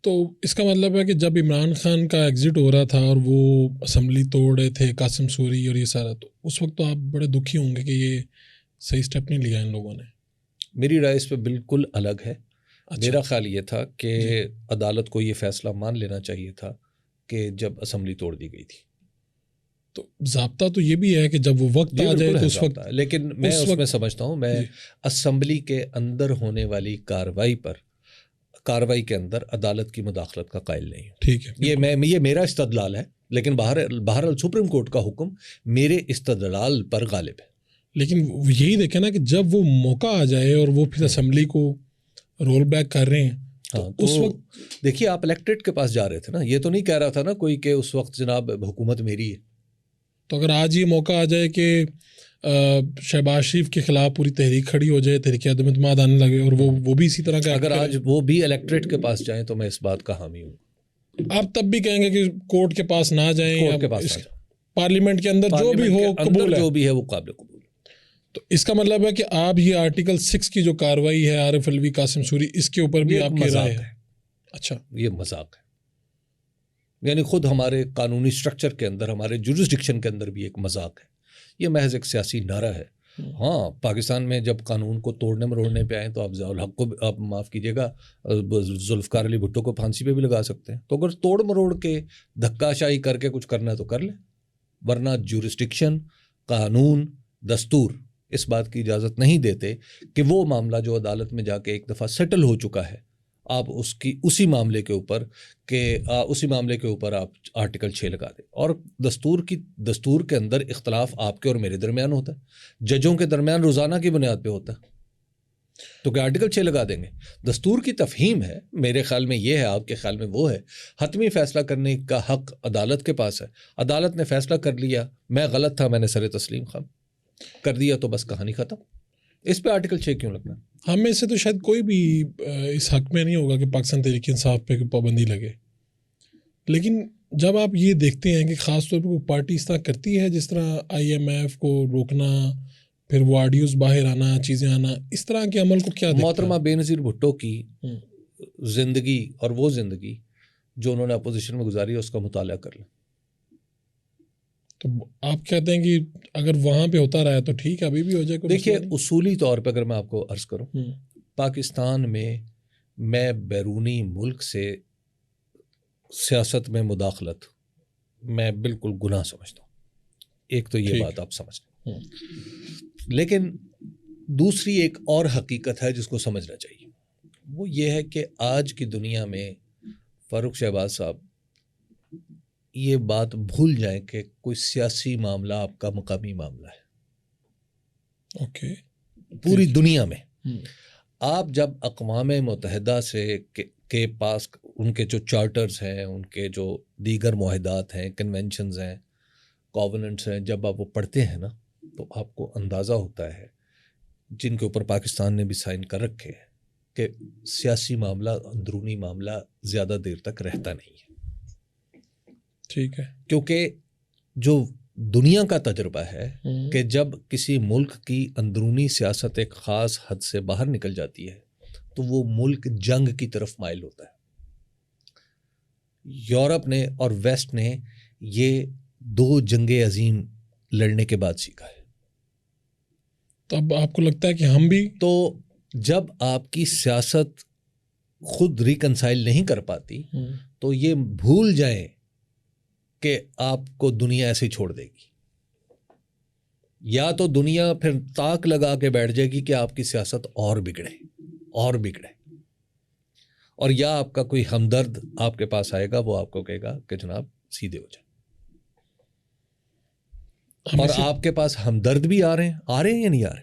تو اس کا مطلب ہے کہ جب عمران خان کا ایگزٹ ہو رہا تھا اور وہ اسمبلی توڑ رہے تھے، قاسم سوری اور یہ سارا، تو اس وقت تو آپ بڑے دکھی ہوں گے کہ یہ صحیح سٹیپ نہیں لیا ان لوگوں نے. میری رائے اس پہ بالکل الگ ہے. میرا خیال یہ تھا کہ عدالت کو یہ فیصلہ مان لینا چاہیے تھا کہ جب اسمبلی توڑ دی گئی تھی. تو ضابطہ تو یہ بھی ہے کہ جب وہ وقت آ جائے تو اس وقت، لیکن میں اس میں سمجھتا ہوں، میں اسمبلی کے اندر ہونے والی کاروائی کے اندر عدالت کی مداخلت کا قائل نہیں ہوں. ٹھیک ہے. یہ میرا استدلال ہے، لیکن بہرحال سپریم کورٹ کا حکم میرے استدلال پر غالب ہے. لیکن یہی دیکھیں نا کہ جب وہ موقع آ جائے اور وہ پھر اسمبلی کو رول بیک کر رہے ہیں، تو اس وقت دیکھیے آپ الیکٹریٹ کے پاس جا رہے تھے نا. یہ تو نہیں کہہ رہا تھا نا کوئی کہ اس وقت جناب حکومت میری ہے. تو اگر آج یہ موقع آ جائے کہ شہباز شریف کے خلاف پوری تحریک کھڑی ہو جائے، تحریک عدم اعتماد آنے لگے، اور وہ بھی اسی طرح کا، اگر آج وہ بھی الیکٹریٹ کے پاس جائیں تو میں اس بات کا حامی ہوں. آپ تب بھی کہیں گے کہ کورٹ کے پاس نہ جائیں، کورٹ کے پاس پارلیمنٹ کے اندر جو بھی ہو قبول ہے، جو بھی ہے وہ قابل قبول. تو اس کا مطلب ہے کہ آپ یہ آرٹیکل 6 کی جو کاروائی ہے عارف علوی، قاسم سوری، اس کے اوپر بھی آپ کی رائے ہے؟ اچھا، یہ مذاق ہے. یعنی خود ہمارے قانونی سٹرکچر کے اندر، ہمارے جورسڈکشن کے اندر بھی ایک مذاق ہے. یہ محض ایک سیاسی نعرہ ہے ہاں پاکستان میں جب قانون کو توڑنے مروڑنے پہ آئیں تو آپ ضیاء الحق کو آپ معاف کیجیے گا ذوالفقار علی بھٹو کو پھانسی پہ بھی لگا سکتے ہیں. تو اگر توڑ مروڑ کے دھکا شاہی کر کے کچھ کرنا ہے تو کر لیں, ورنہ جورسڈکشن, قانون, دستور اس بات کی اجازت نہیں دیتے کہ وہ معاملہ جو عدالت میں جا کے ایک دفعہ سیٹل ہو چکا ہے آپ اسی معاملے کے اوپر آپ آرٹیکل 6 لگا دیں. اور دستور کے اندر اختلاف آپ کے اور میرے درمیان ہوتا ہے, ججوں کے درمیان روزانہ کی بنیاد پہ ہوتا ہے, تو کیا آرٹیکل 6 لگا دیں گے؟ دستور کی تفہیم ہے, میرے خیال میں یہ ہے, آپ کے خیال میں وہ ہے. حتمی فیصلہ کرنے کا حق عدالت کے پاس ہے, عدالت نے فیصلہ کر لیا, میں غلط تھا, میں نے سر تسلیم خام کر دیا, تو بس کہانی ختم. اس پہ آرٹیکل 6 کیوں لگنا؟ ہم میں سے تو شاید کوئی بھی اس حق میں نہیں ہوگا کہ پاکستان تحریک انصاف پہ پابندی لگے, لیکن جب آپ یہ دیکھتے ہیں کہ خاص طور پہ کوئی پارٹی اس طرح کرتی ہے, جس طرح IMF کو روکنا, پھر وہ آڈیوز باہر آنا, چیزیں آنا, اس طرح کے عمل کو کیا دیکھتا ہے؟ محترمہ بے نظیر بھٹو کی زندگی اور وہ زندگی جو انہوں نے اپوزیشن میں گزاری ہے اس کا مطالعہ کر لیں. تو آپ کہتے ہیں کہ اگر وہاں پہ ہوتا رہا ہے تو ٹھیک ہے, ابھی بھی ہو جائے. دیکھیے اصولی طور پہ اگر میں آپ کو عرض کروں, پاکستان میں بیرونی ملک سے سیاست میں مداخلت میں بالکل گناہ سمجھتا ہوں. ایک تو یہ بات آپ سمجھ لیں, لیکن دوسری ایک اور حقیقت ہے جس کو سمجھنا چاہیے, وہ یہ ہے کہ آج کی دنیا میں فاروق شہباز صاحب یہ بات بھول جائیں کہ کوئی سیاسی معاملہ آپ کا مقامی معاملہ ہے. اوکے, پوری دنیا میں آپ جب اقوام متحدہ سے کے پاس ان کے جو چارٹرز ہیں, ان کے جو دیگر معاہدات ہیں, کنونشنز ہیں, کووننٹس ہیں, جب آپ وہ پڑھتے ہیں نا تو آپ کو اندازہ ہوتا ہے, جن کے اوپر پاکستان نے بھی سائن کر رکھے ہیں, کہ سیاسی معاملہ, اندرونی معاملہ زیادہ دیر تک رہتا نہیں ہے. ٹھیک ہے, کیونکہ جو دنیا کا تجربہ ہے کہ جب کسی ملک کی اندرونی سیاست ایک خاص حد سے باہر نکل جاتی ہے تو وہ ملک جنگ کی طرف مائل ہوتا ہے. یورپ نے اور ویسٹ نے یہ 2 جنگیں عظیم لڑنے کے بعد سیکھا ہے. تو اب آپ کو لگتا ہے کہ ہم بھی, تو جب آپ کی سیاست خود ریکنسائل نہیں کر پاتی تو یہ بھول جائیں کہ آپ کو دنیا ایسے ہی چھوڑ دے گی, یا تو دنیا پھر تاک لگا کے بیٹھ جائے گی کہ آپ کی سیاست اور بگڑے, اور یا آپ کا کوئی ہمدرد آپ کے پاس آئے گا, وہ آپ کو کہے گا کہ جناب سیدھے ہو جائیں. اور آپ کے پاس ہمدرد بھی آ رہے ہیں یا نہیں آ رہے,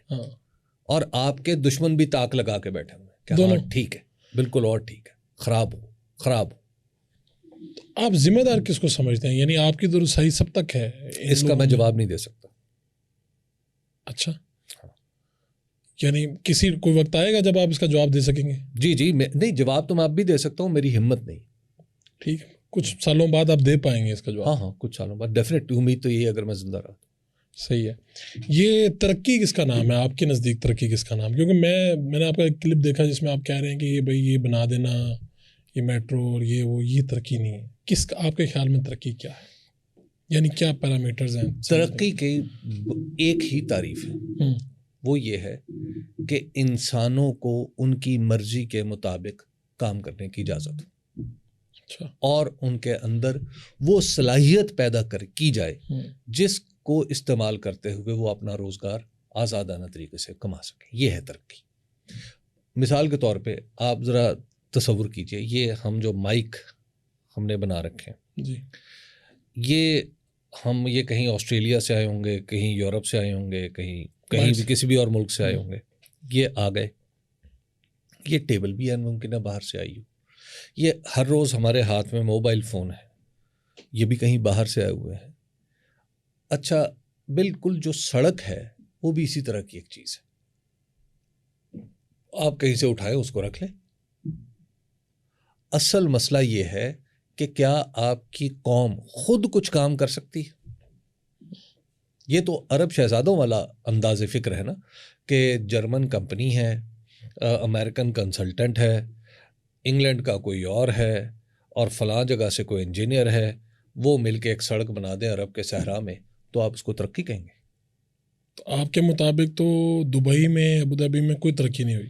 اور آپ کے دشمن بھی تاک لگا کے بیٹھے ہوئے کہ ہاں ٹھیک ہے, بالکل, اور ٹھیک ہے, خراب ہو. آپ ذمہ دار کس کو سمجھتے ہیں؟ یعنی آپ کی تو صحیح سب تک ہے, اس کا میں جواب نہیں دے سکتا. اچھا, یعنی کوئی وقت آئے گا جب آپ اس کا جواب دے سکیں گے؟ جی نہیں, جواب تو میں اب بھی دے سکتا ہوں, میری ہمت نہیں. ٹھیک ہے, کچھ سالوں بعد آپ دے پائیں گے اس کا جواب؟ ہاں کچھ سالوں بعد ڈیفینیٹ, امید تو یہی ہے اگر میں زندہ رہا. صحیح ہے. یہ ترقی کس کا نام ہے آپ کے نزدیک؟ ترقی کس کا نام؟ کیونکہ میں نے آپ کا ایک کلپ دیکھا جس میں آپ کہہ رہے ہیں کہ یہ بھائی یہ بنا دینا, یہ میٹرو اور یہ ترقی نہیں ہے. آپ کے خیال میں ترقی کیا ہے؟ یعنی کیا پیرامیٹرز ہیں ترقی کی؟ ایک ہی تعریف ہے, وہ یہ ہے کہ انسانوں کو ان کی مرضی کے مطابق کام کرنے کی اجازت ہو, اور ان کے اندر وہ صلاحیت پیدا کی جائے جس کو استعمال کرتے ہوئے وہ اپنا روزگار آزادانہ طریقے سے کما سکیں. یہ ہے ترقی. مثال کے طور پہ آپ ذرا تصور کیجئے, یہ ہم جو مائک ہم نے بنا رکھے ہیں جی, یہ کہیں آسٹریلیا سے آئے ہوں گے, کہیں یورپ سے آئے ہوں گے, کہیں بھی کسی بھی اور ملک سے آئے ہوں گے, یہ آ گئے. یہ ٹیبل بھی ہے ممکن ہے باہر سے آئی ہو. یہ ہر روز ہمارے ہاتھ میں موبائل فون ہے, یہ بھی کہیں باہر سے آئے ہوئے ہیں. اچھا, بالکل جو سڑک ہے وہ بھی اسی طرح کی ایک چیز ہے, آپ کہیں سے اٹھائے اس کو رکھ لیں. اصل مسئلہ یہ ہے کہ کیا آپ کی قوم خود کچھ کام کر سکتی ہے؟ یہ تو عرب شہزادوں والا انداز فکر ہے نا, کہ جرمن کمپنی ہے, امریکن کنسلٹنٹ ہے, انگلینڈ کا کوئی اور ہے, اور فلاں جگہ سے کوئی انجینئر ہے, وہ مل کے ایک سڑک بنا دیں عرب کے صحرا میں, تو آپ اس کو ترقی کہیں گے؟ تو آپ کے مطابق تو دبئی میں ابو ظہبی میں کوئی ترقی نہیں ہوئی؟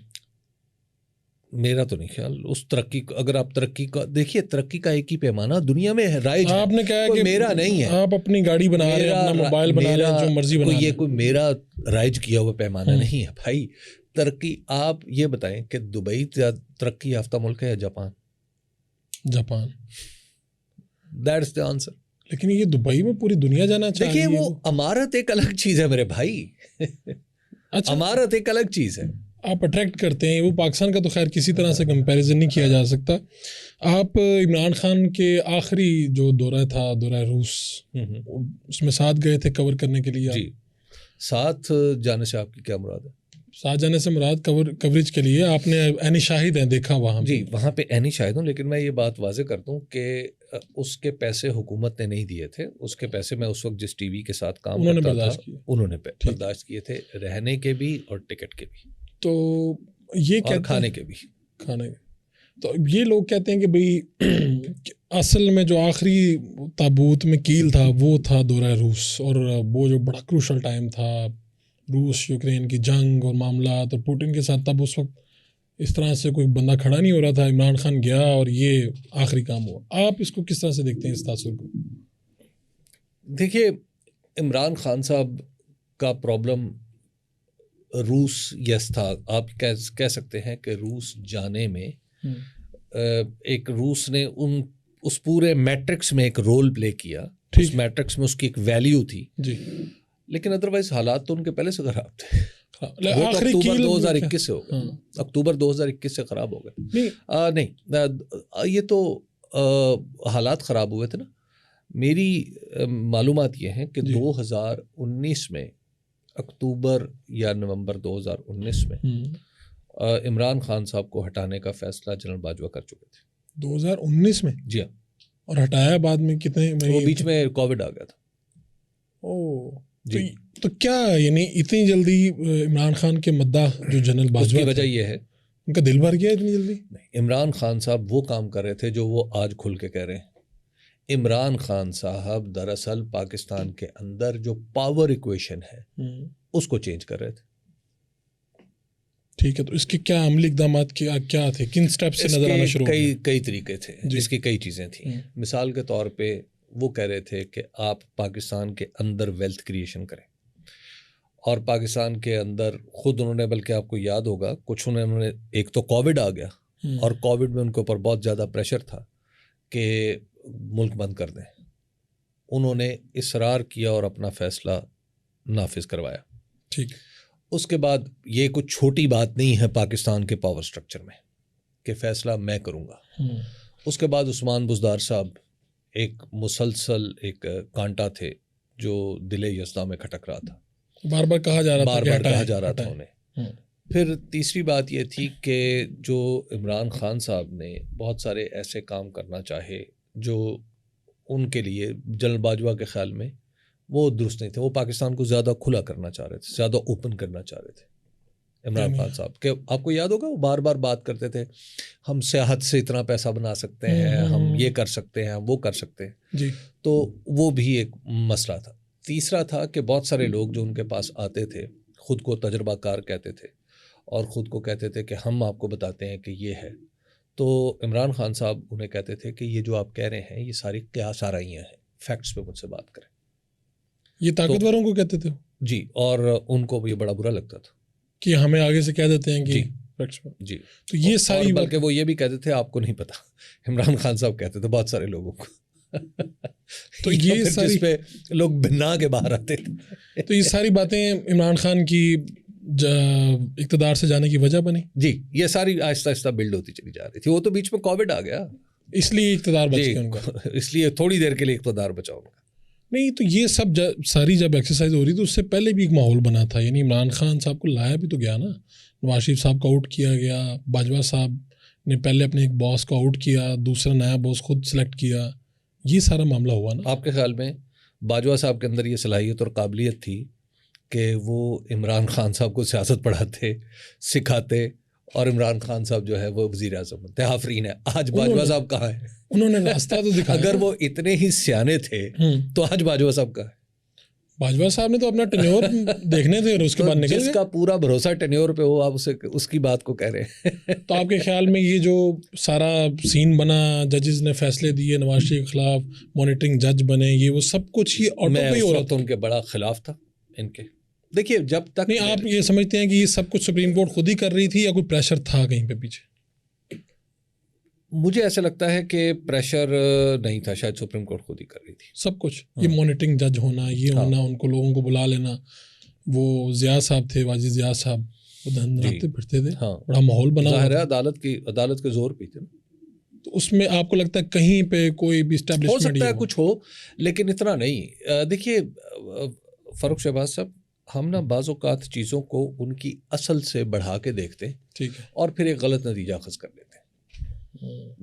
میرا تو نہیں خیال اس ترقی کو، اگر آپ ترقی کا دیکھیے، ترقی کا ایک ہی پیمانہ دنیا میں ہے، رائج ہے، آپ نے کہا کوئی کہ میرا نہیں ہے، آپ اپنی گاڑی بنا رہے ہیں، اپنا موبائل بنا رہے ہیں، جو مرضی بنا رہے ہیں، کوئی میرا رائج کیا ہوا پیمانہ نہیں ہے بھائی۔ ترقی آپ یہ بتائیں کہ دبئی ترقی یافتہ ملک ہے یا Japan? Japan. That's the answer. لیکن یہ دبئی میں پوری دنیا جانا چاہ رہی ہے۔ دیکھیے وہ عمارت ایک الگ چیز ہے میرے بھائی، اچھا عمارت ایک الگ چیز ہے۔ آپ اٹریکٹ کرتے ہیں، وہ پاکستان کا تو خیر کسی طرح سے کمپیریزن نہیں کیا جا سکتا۔ آپ عمران خان کے آخری جو دورہ تھا، دورہ روس، اس میں ساتھ گئے تھے کور کرنے کے لیے؟ جی، ساتھ جانے سے آپ کی کیا مراد ہے؟ ساتھ جانے سے مراد کوریج کے لیے آپ نے عینی شاہد ہیں، دیکھا وہاں؟ جی، وہاں پہ عینی شاہد ہوں، لیکن میں یہ بات واضح کر دوں کہ اس کے پیسے حکومت نے نہیں دیے تھے، اس کے پیسے میں اس وقت جس ٹی وی کے ساتھ کام کرتا تھا انہوں نے برداشت کیے تھے، رہنے کے بھی اور ٹکٹ کے بھی، تو یہ اور کھانے کے بھی۔ تو یہ لوگ کہتے ہیں کہ بھئی اصل میں جو آخری تابوت میں کیل تھا وہ تھا دورہ روس، اور وہ جو بڑا کروشل ٹائم تھا، روس یوکرین کی جنگ اور معاملات، اور پوٹن کے ساتھ تب اس وقت اس طرح سے کوئی بندہ کھڑا نہیں ہو رہا تھا، عمران خان گیا اور یہ آخری کام ہوا۔ آپ اس کو کس طرح سے دیکھتے ہیں، اس تاثر کو؟ دیکھیے، عمران خان صاحب کا پرابلم روس یس تھا، آپ کہہ سکتے ہیں کہ روس جانے میں ایک روس نے اس پورے میٹرکس میں ایک رول پلے کیا، اس میٹرکس میں اس کی ایک ویلیو تھی، جی، لیکن ادروائز حالات تو ان کے پہلے سے خراب تھے۔ آخری اکتوبر 2021 سے ہو گئے، اکتوبر 2021 سے خراب ہو گئے۔ نہیں، یہ تو حالات خراب ہوئے تھے نا۔ میری معلومات یہ ہیں کہ 2019 میں اکتوبر یا نومبر 2019 میں عمران خان صاحب کو ہٹانے کا فیصلہ جنرل باجوہ کر چکے تھے۔ 2019 میں؟ جی ہاں۔ اور ہٹایا بعد میں کتنے مہینے؟ وہ بیچ میں کووڈ آ گیا تھا۔ جی، تو کیا یعنی اتنی جلدی عمران خان کے مداح جو جنرل باجوہ، اس کی وجہ یہ ہے ان کا دل بھر گیا اتنی جلدی؟ نہیں، عمران خان صاحب وہ کام کر رہے تھے جو وہ آج کھل کے کہہ رہے ہیں۔ عمران خان صاحب دراصل پاکستان کے اندر جو پاور ایکویشن ہے اس کو چینج کر رہے تھے۔ ٹھیک ہے، تو اس کے کیا عملی اقدامات کیا تھے، کن سٹیپ سے نظر آنا شروع ہوئے؟ کئی طریقے تھے، اس کی کئی چیزیں تھیں۔ مثال کے طور پہ وہ کہہ رہے تھے کہ آپ پاکستان کے اندر ویلتھ کریشن کریں، اور پاکستان کے اندر خود انہوں نے، بلکہ آپ کو یاد ہوگا کچھ انہوں نے، ایک تو کووڈ آ گیا، اور کووڈ میں ان کے اوپر بہت زیادہ پریشر تھا کہ ملک بند کر دیں، انہوں نے اصرار کیا اور اپنا فیصلہ نافذ کروایا۔ ٹھیک، اس کے بعد یہ کچھ چھوٹی بات نہیں ہے پاکستان کے پاور سٹرکچر میں کہ فیصلہ میں کروں گا۔ اس کے بعد عثمان بزدار صاحب ایک مسلسل ایک کانٹا تھے جو دل یزداں میں کھٹک رہا تھا، بار بار کہا جا رہا تھا انہیں۔ پھر تیسری بات یہ تھی کہ جو عمران خان صاحب نے بہت سارے ایسے کام کرنا چاہے جو ان کے لیے جنرل باجوہ کے خیال میں وہ درست نہیں تھے، وہ پاکستان کو زیادہ کھلا کرنا چاہ رہے تھے، زیادہ اوپن کرنا چاہ رہے تھے عمران خان صاحب، کہ آپ کو یاد ہوگا وہ بار بار بات کرتے تھے ہم سیاحت سے اتنا پیسہ بنا سکتے ہیں، ہم یہ کر سکتے ہیں، ہم وہ کر سکتے ہیں۔ جی، تو وہ بھی ایک مسئلہ تھا۔ تیسرا تھا کہ بہت سارے لوگ جو ان کے پاس آتے تھے خود کو تجربہ کار کہتے تھے اور خود کو کہتے تھے کہ ہم آپ کو بتاتے ہیں کہ یہ ہے، تو عمران خان صاحب انہیں کہتے تھے کہ یہ جو آپ کہہ رہے ہیں یہ ساری قیاس آرائیاں ہیں، فیکٹس پہ مجھ سے بات کریں۔ یہ طاقتوروں کو کہتے تھے؟ جی، اور ان کو یہ بڑا برا لگتا تھا کہ ہمیں آگے سے کہہ دیتے ہیں کہ جی، تو یہ ساری، بلکہ وہ یہ بھی کہتے تھے آپ کو نہیں پتا، عمران خان صاحب کہتے تھے بہت سارے لوگوں کو، تو یہ ساری جس پہ لوگ بنا کے باہر آتے تھے۔ تو یہ ساری باتیں عمران خان کی اقتدار سے جانے کی وجہ بنی؟ جی، یہ ساری آہستہ آہستہ بلڈ ہوتی چلی جا رہی تھی، وہ تو بیچ میں کووڈ آ گیا، اس لیے اقتدار بچ گیا ان کا، اس لیے تھوڑی دیر کے لیے اقتدار بچا ان کا۔ نہیں تو یہ سب ساری جب ایکسرسائز ہو رہی تو اس سے پہلے بھی ایک ماحول بنا تھا، یعنی عمران خان صاحب کو لایا بھی تو گیا نا، نواز شریف صاحب کو آؤٹ کیا گیا، باجوہ صاحب نے پہلے اپنے ایک باس کو آؤٹ کیا، دوسرا نیا باس خود سلیکٹ کیا، یہ سارا معاملہ ہوا نا۔ آپ کے خیال میں باجوہ صاحب کے اندر یہ صلاحیت اور قابلیت تھی کہ وہ عمران خان صاحب کو سیاست پڑھاتے، سکھاتے، اور عمران خان صاحب جو ہے وہ وزیر اعظم بنتے؟ آفرین ہے، آج باجوہ صاحب کہاں ہیں؟ انہوں نے راستہ تو دکھایا۔ اگر وہ اتنے ہی سیانے تھے تو آج باجوہ صاحب کہاں ہیں؟ باجوہ صاحب نے تو اپنا ٹینیور دیکھنے تھے اور اس کے بعد نکل جس گئے. کا پورا بھروسہ ٹینیور پہ ہو آپ اسے اس کی بات کو کہہ رہے ہیں. تو آپ کے خیال میں یہ جو سارا سین بنا, ججز نے فیصلے دیے نواز شریف کے خلاف, مانیٹرنگ جج بنے, یہ وہ سب کچھ یہ آٹو میں پہ ہی اس ہو رہا وقت تھا. ان کے بڑا خلاف تھا ان کے. دیکھیے جب تک نہیں, آپ یہ سمجھتے ہیں کہ یہ سب کچھ سپریم کورٹ خود ہی کر رہی تھی یا کوئی پریشر تھا کہیں پہ پیچھے؟ مجھے ایسا لگتا ہے کہ پریشر نہیں تھا, شاید سپریم کورٹ خود ہی کر رہی تھی سب کچھ یہ مانیٹرنگ جج ہونا, یہ ہونا, ان کو لوگوں کو بلا لینا. وہ ضیاء صاحب تھے, واجد ضیاء صاحب, وہ دھندراتے پھرتے تھے, بڑا ماحول بنا ہوا ظاہر ہے تھا. عدالت کے زور پہ تھے. تو اس میں آپ کو لگتا ہے کہیں پہ کوئی بھی ہو اسٹیبلشمنٹ سکتا ہے کچھ ہو, لیکن اتنا نہیں. دیکھیے فاروق شہباز صاحب, ہم نا بعض اوقات چیزوں کو ان کی اصل سے بڑھا کے دیکھتے ہیں, ٹھیک ہے, اور پھر ایک غلط نتیجہ اخذ کر لیتے ہیں.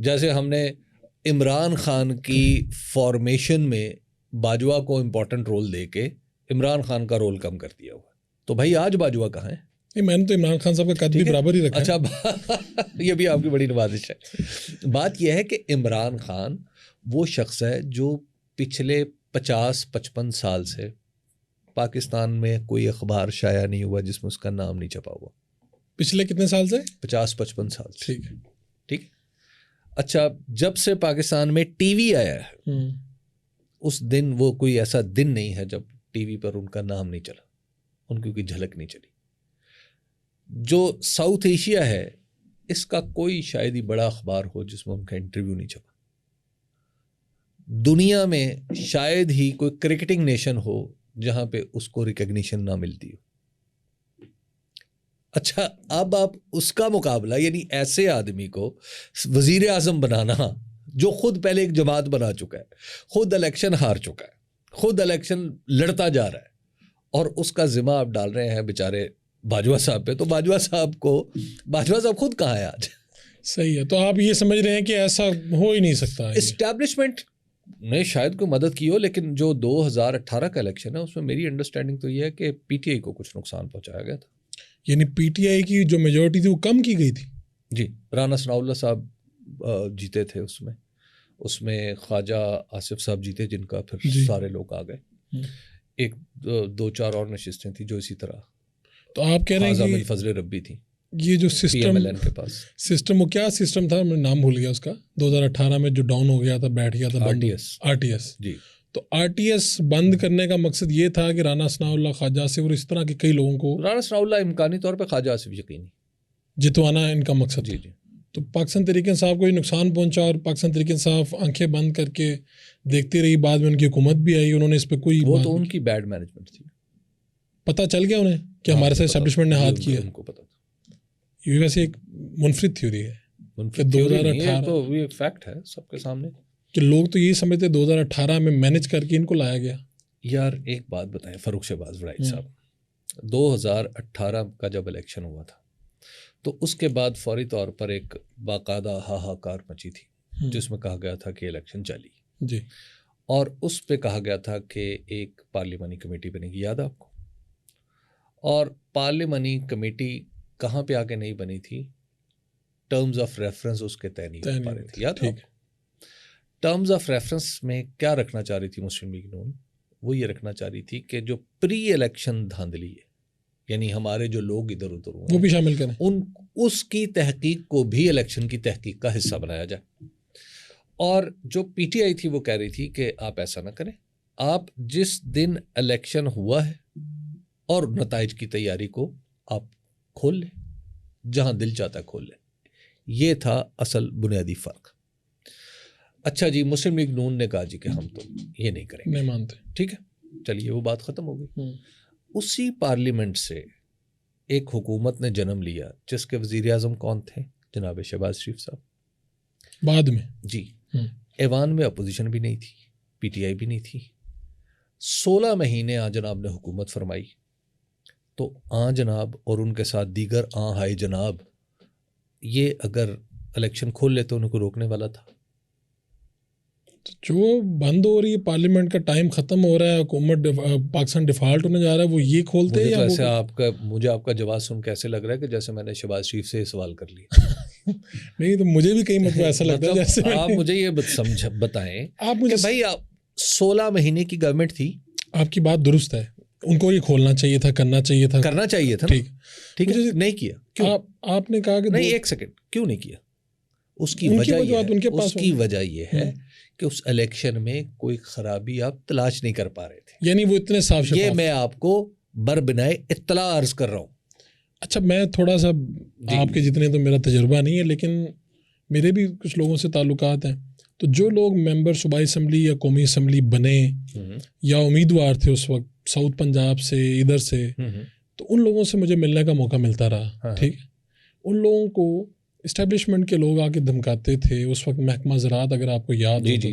جیسے ہم نے عمران خان کی فارمیشن میں باجوہ کو امپورٹنٹ رول دے کے عمران خان کا رول کم کر دیا ہوا. تو بھائی آج باجوہ کہاں ہے؟ نہیں, میں نے تو عمران خان صاحب کا قد بھی برابر ہی رکھا ہے. اچھا یہ بھی آپ کی بڑی نوازش ہے. بات یہ ہے کہ عمران خان وہ شخص ہے جو پچھلے 50-55 سال سے پاکستان میں کوئی اخبار شائع نہیں ہوا جس میں اس کا نام نہیں چھپا ہوا. پچھلے کتنے سال سے؟ 50-55 سال سے. ٹھیک ہے, ٹھیک. اچھا, جب سے پاکستان میں ٹی وی آیا ہے اس دن وہ کوئی ایسا دن نہیں ہے جب ٹی وی پر ان کا نام نہیں چلا, ان کی کوئی جھلک نہیں چلی. جو ساؤتھ ایشیا ہے اس کا کوئی شاید ہی بڑا اخبار ہو جس میں ان کا انٹرویو نہیں چھپا. دنیا میں شاید ہی کوئی کرکٹنگ نیشن ہو جہاں پہ اس کو ریکگنیشن نہ ملتی ہو. اچھا, اب آپ اس کا مقابلہ, یعنی ایسے آدمی کو وزیر اعظم بنانا جو خود پہلے ایک جماعت بنا چکا ہے, خود الیکشن ہار چکا ہے, خود الیکشن لڑتا جا رہا ہے, اور اس کا ذمہ آپ ڈال رہے ہیں بیچارے باجوہ صاحب پہ. تو باجوہ صاحب خود کہاں ہے آج؟ صحیح ہے. تو آپ یہ سمجھ رہے ہیں کہ ایسا ہو ہی نہیں سکتا. اسٹیبلشمنٹ نے شاید کوئی مدد کی ہو, لیکن جو 2018 کا الیکشن ہے اس میں میری انڈرسٹینڈنگ تو یہ ہے کہ پی ٹی آئی کو کچھ نقصان پہنچایا گیا تھا. یعنی پی ٹی آئی کی جو میجورٹی تھی وہ کم کی گئی تھی. جی, رانا ثناء اللہ صاحب جیتے تھے اس میں خواجہ آصف صاحب جیتے جن کا پھر سارے لوگ آ گئے. ایک 2-4 اور نشستیں تھیں جو اسی طرح. تو آپ کہہ رہے ہیں کہ فضل ربی تھی. یہ جو سسٹم کے پاس سسٹم, وہ کیا سسٹم تھا, میں نام بھول گیا اس کا, 2018 میں جو ڈاؤن ہو گیا تھا, بیٹھ گیا تھا, آر ٹی ایس. جی, تو آر ٹی ایس بند کرنے کا مقصد یہ تھا کہ رانا ثناء اللہ, خواجہ آصف اور اس طرح کے کئی لوگوں کو, رانا ثناء اللہ امکانی طور پہ, خواجہ آصف یقینی, جتوانا ان کا مقصد. جی جی. تو پاکستان تحریک انصاف کو یہ نقصان پہنچا, اور پاکستان تحریک انصاف آنکھیں بند کر کے دیکھتی رہی. بعد میں ان کی حکومت بھی آئی, انہوں نے اس پہ کوئی, وہ تو ان کی بیڈ مینجمنٹ تھی. پتہ چل گیا انہیں کہ ہمارے ساتھ اسٹیبلشمنٹ نے ہاتھ کیا. ان کو پتا تھا. یہ ویسے ایک منفرد تھیوری ہے کہ 2018 تو یہ فیکٹ ہے سب کے سامنے, کہ لوگ تو یہی سمجھتے 2018 میں مینج کر کے ان کو لایا گیا. یار ایک بات بتائیں فاروق شہباز وڑائی صاحب, 2018 کا جب الیکشن ہوا تھا تو اس کے بعد فوری طور پر ایک باقاعدہ ہاہاکار مچی تھی جس میں کہا گیا تھا کہ الیکشن چلی. جی, اور اس پہ کہا گیا تھا کہ ایک پارلیمانی کمیٹی بنے گی, یاد ہے آپ کو؟ اور پارلیمانی کمیٹی کہاں پہ آگے نہیں بنی تھی, ٹرمز آف ریفرنس اس کے طے نہیں ہو پا رہے تھے, یاد ہے؟ ٹرمز آف ریفرنس میں کیا رکھنا چاہ رہی تھی مسلم لیگ نون؟ وہ یہ رکھنا چاہ رہی تھی کہ جو پری الیکشن دھاندلی ہے, یعنی ہمارے جو لوگ ادھر ادھر ہوئے وہ بھی شامل کریں, اس کی تحقیق کو بھی الیکشن کی تحقیق کا حصہ بنایا جائے. اور جو پی ٹی آئی تھی وہ کہہ رہی تھی کہ آپ ایسا نہ کریں, آپ جس دن الیکشن ہوا ہے اور نتائج کی تیاری کو آپ کھول لیں, جہاں دل چاہتا ہے کھول لیں. یہ تھا اصل بنیادی فرق. اچھا جی, مسلم لیگ نون نے کہا جی کہ ہم تو یہ نہیں کریں گے, نہیں مانتے. ٹھیک ہے, چلیے وہ بات ختم ہو گئی. اسی پارلیمنٹ سے ایک حکومت نے جنم لیا جس کے وزیر اعظم کون تھے؟ جناب شہباز شریف صاحب. بعد میں جی, ایوان میں اپوزیشن بھی نہیں تھی, پی ٹی آئی بھی نہیں تھی. 16 مہینے آن جناب نے حکومت فرمائی. تو آن جناب اور ان کے ساتھ دیگر آن ہائی جناب, یہ اگر الیکشن کھول لیتے ان کو روکنے والا تھا. جو بند ہو رہی ہے پارلیمنٹ کا ٹائم ختم ہو رہا ہے, حکومت پاکستان ڈیفالٹ ہونے جا رہا ہے, وہ یہ کھولتے ہیں. مجھے آپ کا جواب سن کے ایسے لگ رہا ہے کہ جیسے میں نے شہباز شریف سے یہ سوال کر لیا. نہیں, تو مجھے بھی کئی مرتبہ ایسا لگتا ہے جیسے آپ مجھے یہ بتائیں کہ بھائی 16 مہینے کی گورنمنٹ تھی, آپ کی بات درست ہے, ان کو یہ کھولنا چاہیے تھا, کرنا چاہیے تھا, کرنا چاہیے تھا. ٹھیک ہے, نہیں کیا. کیوں؟ آپ نے کہا کہ نہیں, ایک سیکنڈ, کیوں نہیں کیا؟ اس کی وجہ یہ ہے کہ اس الیکشن میں کوئی خرابی آپ تلاش نہیں کر پا رہے تھے. یعنی وہ اتنے صاف شفاف. یہ میں آپ کو بربنائے اطلاع عرض کر رہا ہوں. اچھا, میں تھوڑا سا آپ کے جتنے تو میرا تجربہ نہیں ہے, لیکن میرے بھی کچھ لوگوں سے تعلقات ہیں. تو جو لوگ ممبر صوبائی اسمبلی یا قومی اسمبلی بنے یا امیدوار تھے اس وقت ساؤتھ پنجاب سے, ادھر سے, تو ان لوگوں سے مجھے ملنے کا موقع ملتا رہا. ٹھیک ہے, ان لوگوں کو اسٹیبلشمنٹ کے لوگ آ کے دھمکاتے تھے. اس وقت محکمہ زراعت اگر آپ کو یاد ہو,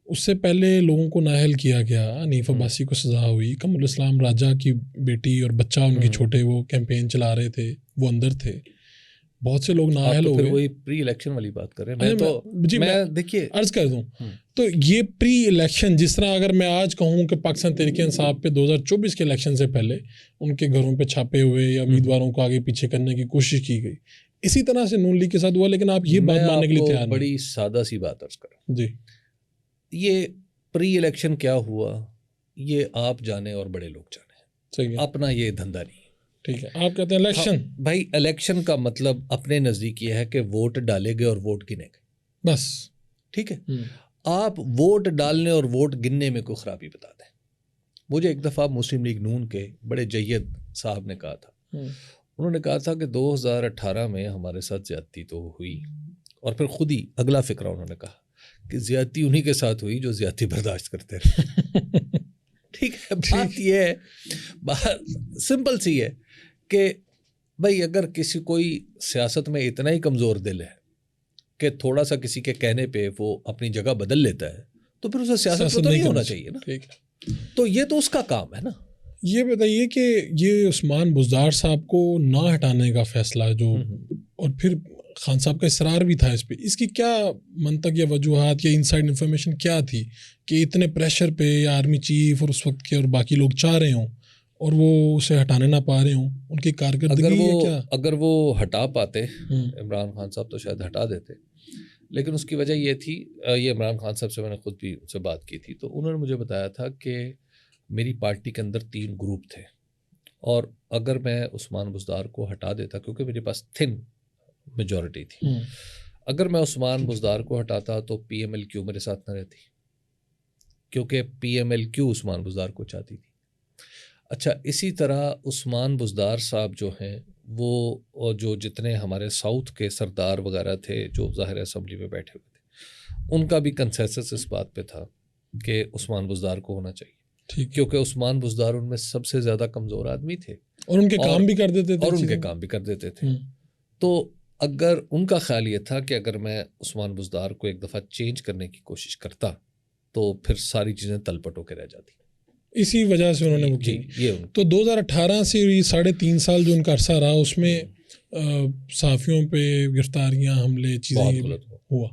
اس سے پہلے لوگوں کو نااہل کیا گیا. حنیف عباسی کو سزا ہوئی. کمر الاسلام راجہ کی بیٹی اور بچہ ان کی چھوٹے, وہ کیمپین چلا رہے تھے, وہ اندر تھے. بہت سے لوگ نااہل ہو گئے. وہی پری الیکشن والی بات کر رہے ہیں. میں دیکھیے عرض کر دوں تو یہ پری الیکشن, جس طرح اگر میں آج کہوں کہ پاکستان تحریک انصاف پہ 2024 کے الیکشن سے پہلے ان کے گھروں پہ چھاپے ہوئے یا امیدواروں کو آگے پیچھے کرنے کی کوشش کی گئی, اسی طرح سے نون لیگ کے ساتھ ہوا. لیکن آپ یہ بات ماننے کے لیے تیار نہیں. بڑی سادہ سی بات عرض کروں جی, یہ پری الیکشن کیا ہوا یہ آپ جانے اور بڑے لوگ جانے. صحیح ہے, اپنا یہ دھندا نہیں. ٹھیک ہے, آپ کہتے ہیں الیکشن. بھائی الیکشن کا مطلب اپنے نزدیک یہ ہے کہ ووٹ ڈالے گئے اور ووٹ گنے گئے بس. ٹھیک ہے, آپ ووٹ ڈالنے اور ووٹ گننے میں کوئی خرابی بتا دیں. مجھے ایک دفعہ مسلم لیگ نون کے بڑے جید صاحب نے کہا تھا, انہوں نے کہا تھا کہ 2018 میں ہمارے ساتھ زیادتی تو ہوئی, اور پھر خود ہی اگلا فقرہ انہوں نے کہا کہ زیادتی انہی کے ساتھ ہوئی جو زیادتی برداشت کرتے رہے. ٹھیک ہے, بات یہ ہے, بات سمپل سی ہے کہ بھائی اگر کسی کوئی سیاست میں اتنا ہی کمزور دل ہے کہ تھوڑا سا کسی کے کہنے پہ وہ اپنی جگہ بدل لیتا ہے تو پھر اسے سیاست میں تو نہیں ہونا چاہیے نا. تو یہ تو اس کا کام ہے نا. یہ بتائیے کہ یہ عثمان بزدار صاحب کو نہ ہٹانے کا فیصلہ جو, اور پھر خان صاحب کا اصرار بھی تھا اس پہ, اس کی کیا منطق یا وجوہات یا انسائڈ انفارمیشن کیا تھی کہ اتنے پریشر پہ یا آرمی چیف اور اس وقت کے اور باقی لوگ چاہ رہے ہوں اور وہ اسے ہٹانے نہ پا رہے ہوں, ان کی کارکردگی ہے کیا؟ اگر وہ ہٹا پاتے عمران خان صاحب تو شاید ہٹا دیتے, لیکن اس کی وجہ یہ تھی, یہ عمران خان صاحب سے میں نے خود بھی ان سے بات کی تھی, تو انہوں نے مجھے بتایا تھا کہ میری پارٹی کے اندر 3 گروپ تھے, اور اگر میں عثمان بزدار کو ہٹا دیتا, کیونکہ میرے پاس تھن میجورٹی تھی, اگر میں عثمان بزدار کو ہٹاتا تو پی ایم ایل کیو میرے ساتھ نہ رہتی, کیونکہ P M L Q Usman Buzdar کو چاہتی تھی. اچھا, اسی طرح عثمان بزدار صاحب جو ہیں وہ جو جتنے ہمارے ساؤتھ کے سردار وغیرہ تھے جو ظاہر اسمبلی میں بیٹھے ہوئے تھے, ان کا بھی کنسنسس اس بات پہ تھا کہ عثمان بزدار کو ہونا چاہیے, کیونکہ عثمان بزدار ان میں سب سے زیادہ کمزور آدمی تھے اور ان کے کام بھی کر دیتے تھے. تو اگر ان کا خیال یہ تھا کہ اگر میں عثمان بزدار کو ایک دفعہ چینج کرنے کی کوشش کرتا تو پھر ساری چیزیں تلپٹ ہو کے رہ جاتی. اسی وجہ سے انہوں نے وہ کی. تو 2018 سے 3.5 سال جو ان کا عرصہ رہا, اس میں صحافیوں پہ گرفتاریاں, حملے, چیزیں ہوا.